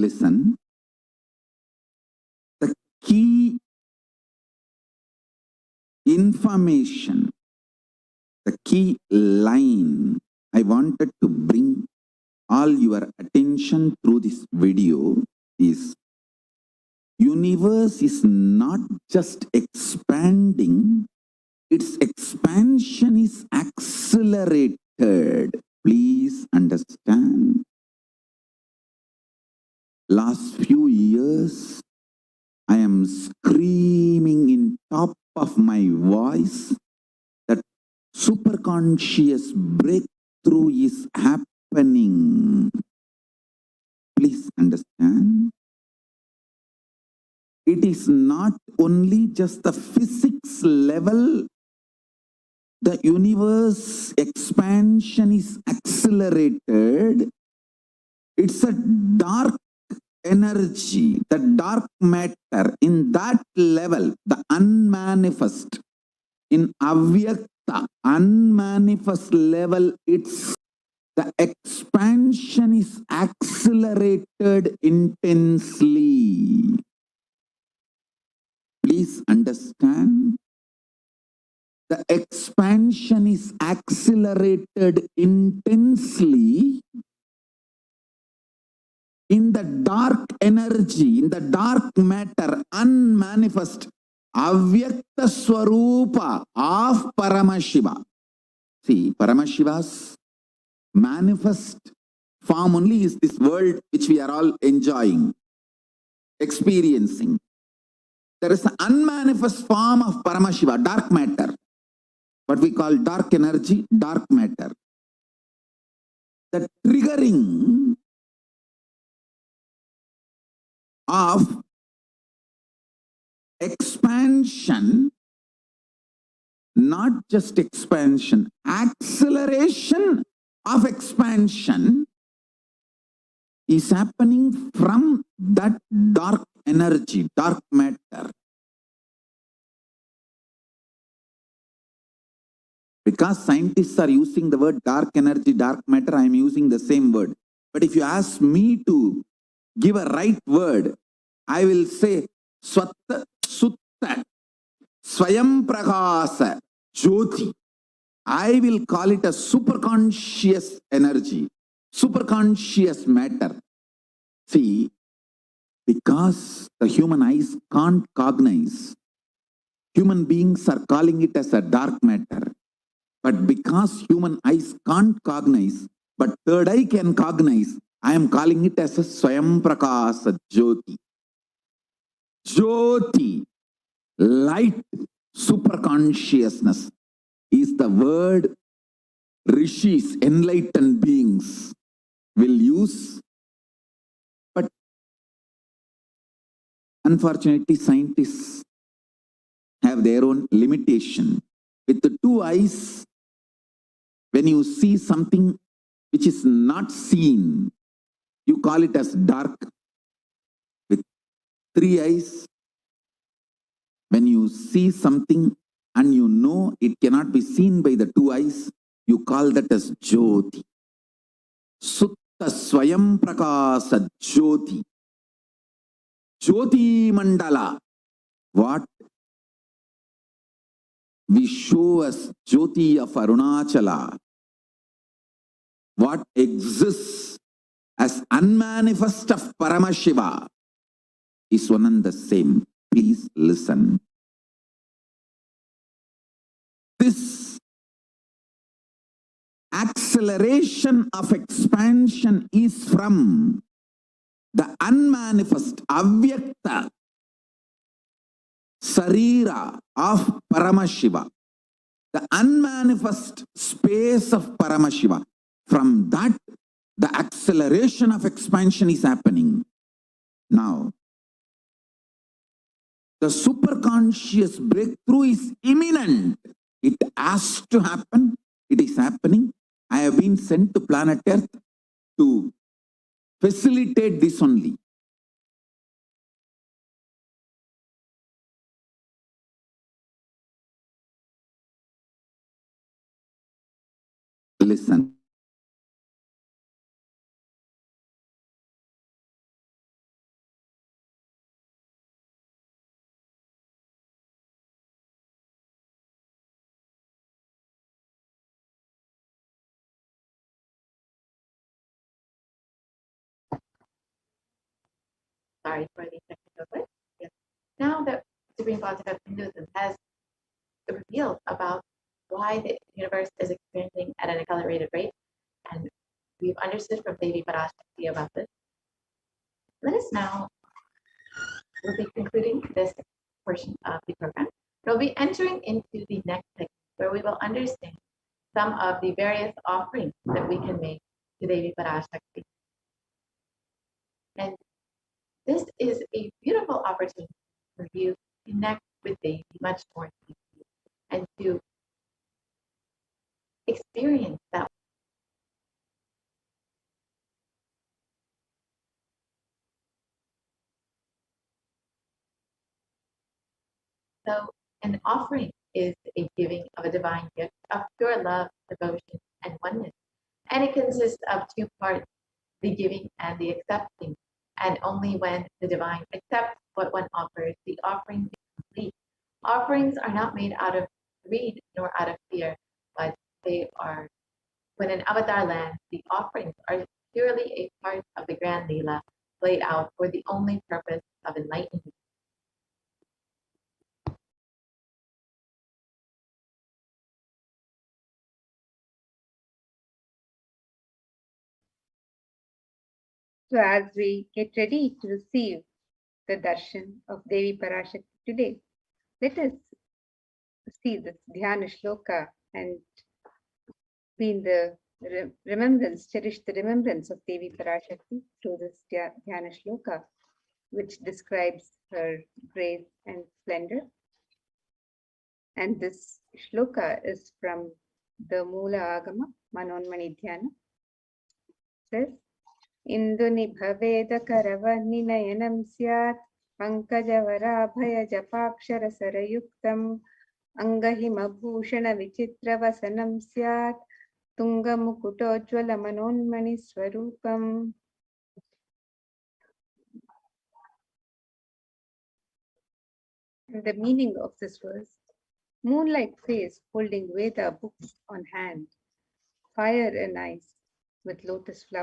listen. The key information, the key line I wanted to bring all your attention through this video is universe is not just expanding, its expansion is accelerated. Please understand. Last few years, I am screaming in top of my voice that superconscious breakthrough is happening. Please understand. It is not only just the physics level, the universe expansion is accelerated. It's a dark energy, the dark matter in that level, the unmanifest, in avyakta, unmanifest level, it's the expansion is accelerated intensely. Please understand. The expansion is accelerated intensely in the dark energy, in the dark matter, unmanifest, avyakta swarupa of Paramashiva. See, Paramashiva's manifest form only is this world which we are all enjoying, experiencing. There is an unmanifest form of Paramashiva, dark matter, what we call dark energy, dark matter. The triggering of expansion, not just expansion, acceleration of expansion is happening from that dark energy, dark matter. Because scientists are using the word dark energy, dark matter, I am using the same word. But if you ask me to give a right word, I will say Swatta Sutta Swayam Prakasa Jyoti. I will call it a superconscious energy, superconscious matter. See, because the human eyes can't cognize, human beings are calling it as a dark matter. But because human eyes can't cognize, but third eye can cognize, I am calling it as a Swayam Prakasa Jyoti. Jyoti, light, superconsciousness is the word rishis, enlightened beings will use. But unfortunately, scientists have their own limitation. With the two eyes, when you see something which is not seen, you call it as dark. With three eyes, when you see something and you know it cannot be seen by the two eyes, you call that as Jyoti. Sutta Swayam Prakasa Jyoti. Jyoti Mandala. What we show as Jyoti of Arunachala, what exists as unmanifest of Paramashiva is one and the same. Please listen. This acceleration of expansion is from the unmanifest, avyakta sarira of Paramashiva, the unmanifest space of Paramashiva. From that, the acceleration of expansion is happening. Now, the superconscious breakthrough is imminent. It has to happen. It is happening. I have been sent to planet Earth to facilitate this only. Listen. Sorry for the technical glitch. Yes. Now the Supreme Philosophy of Hinduism has revealed about why the universe is expanding at an accelerated rate, and we've understood from Devi Parashakti about this. Let us now, we'll be concluding this portion of the program. We'll be entering into the next segment where we will understand some of the various offerings that we can make to Devi Parashakti. And this is a beautiful opportunity for you to connect with Devi much more deeply and to experience that. So an offering is a giving of a divine gift of pure love, devotion, and oneness. And it consists of two parts, the giving and the accepting. And only when the divine accepts what one offers, the offering is complete. Offerings are not made out of greed nor out of fear, but they are, when an avatar lands, the offerings are purely a part of the grand Leela played out for the only purpose of enlightenment. So as we get ready to receive the darshan of Devi Parashakti today, let us see this Dhyana Shloka and be in the remembrance, cherish the remembrance of Devi Parashakti through this Dhyana Shloka, which describes her grace and splendor. And this shloka is from the Mula Agama, Manonmani Dhyana. It says, Induni Bhaveda Karavani Nayanam Syat Pankajavara Japakshara Sarayuktam Angahima Bhushana Vichitra Vasanam Syat Tunga Mukutojvala Manonmani Swarupam. And the meaning of this verse: moonlight face holding Veda books on hand, fire and ice with lotus flowers.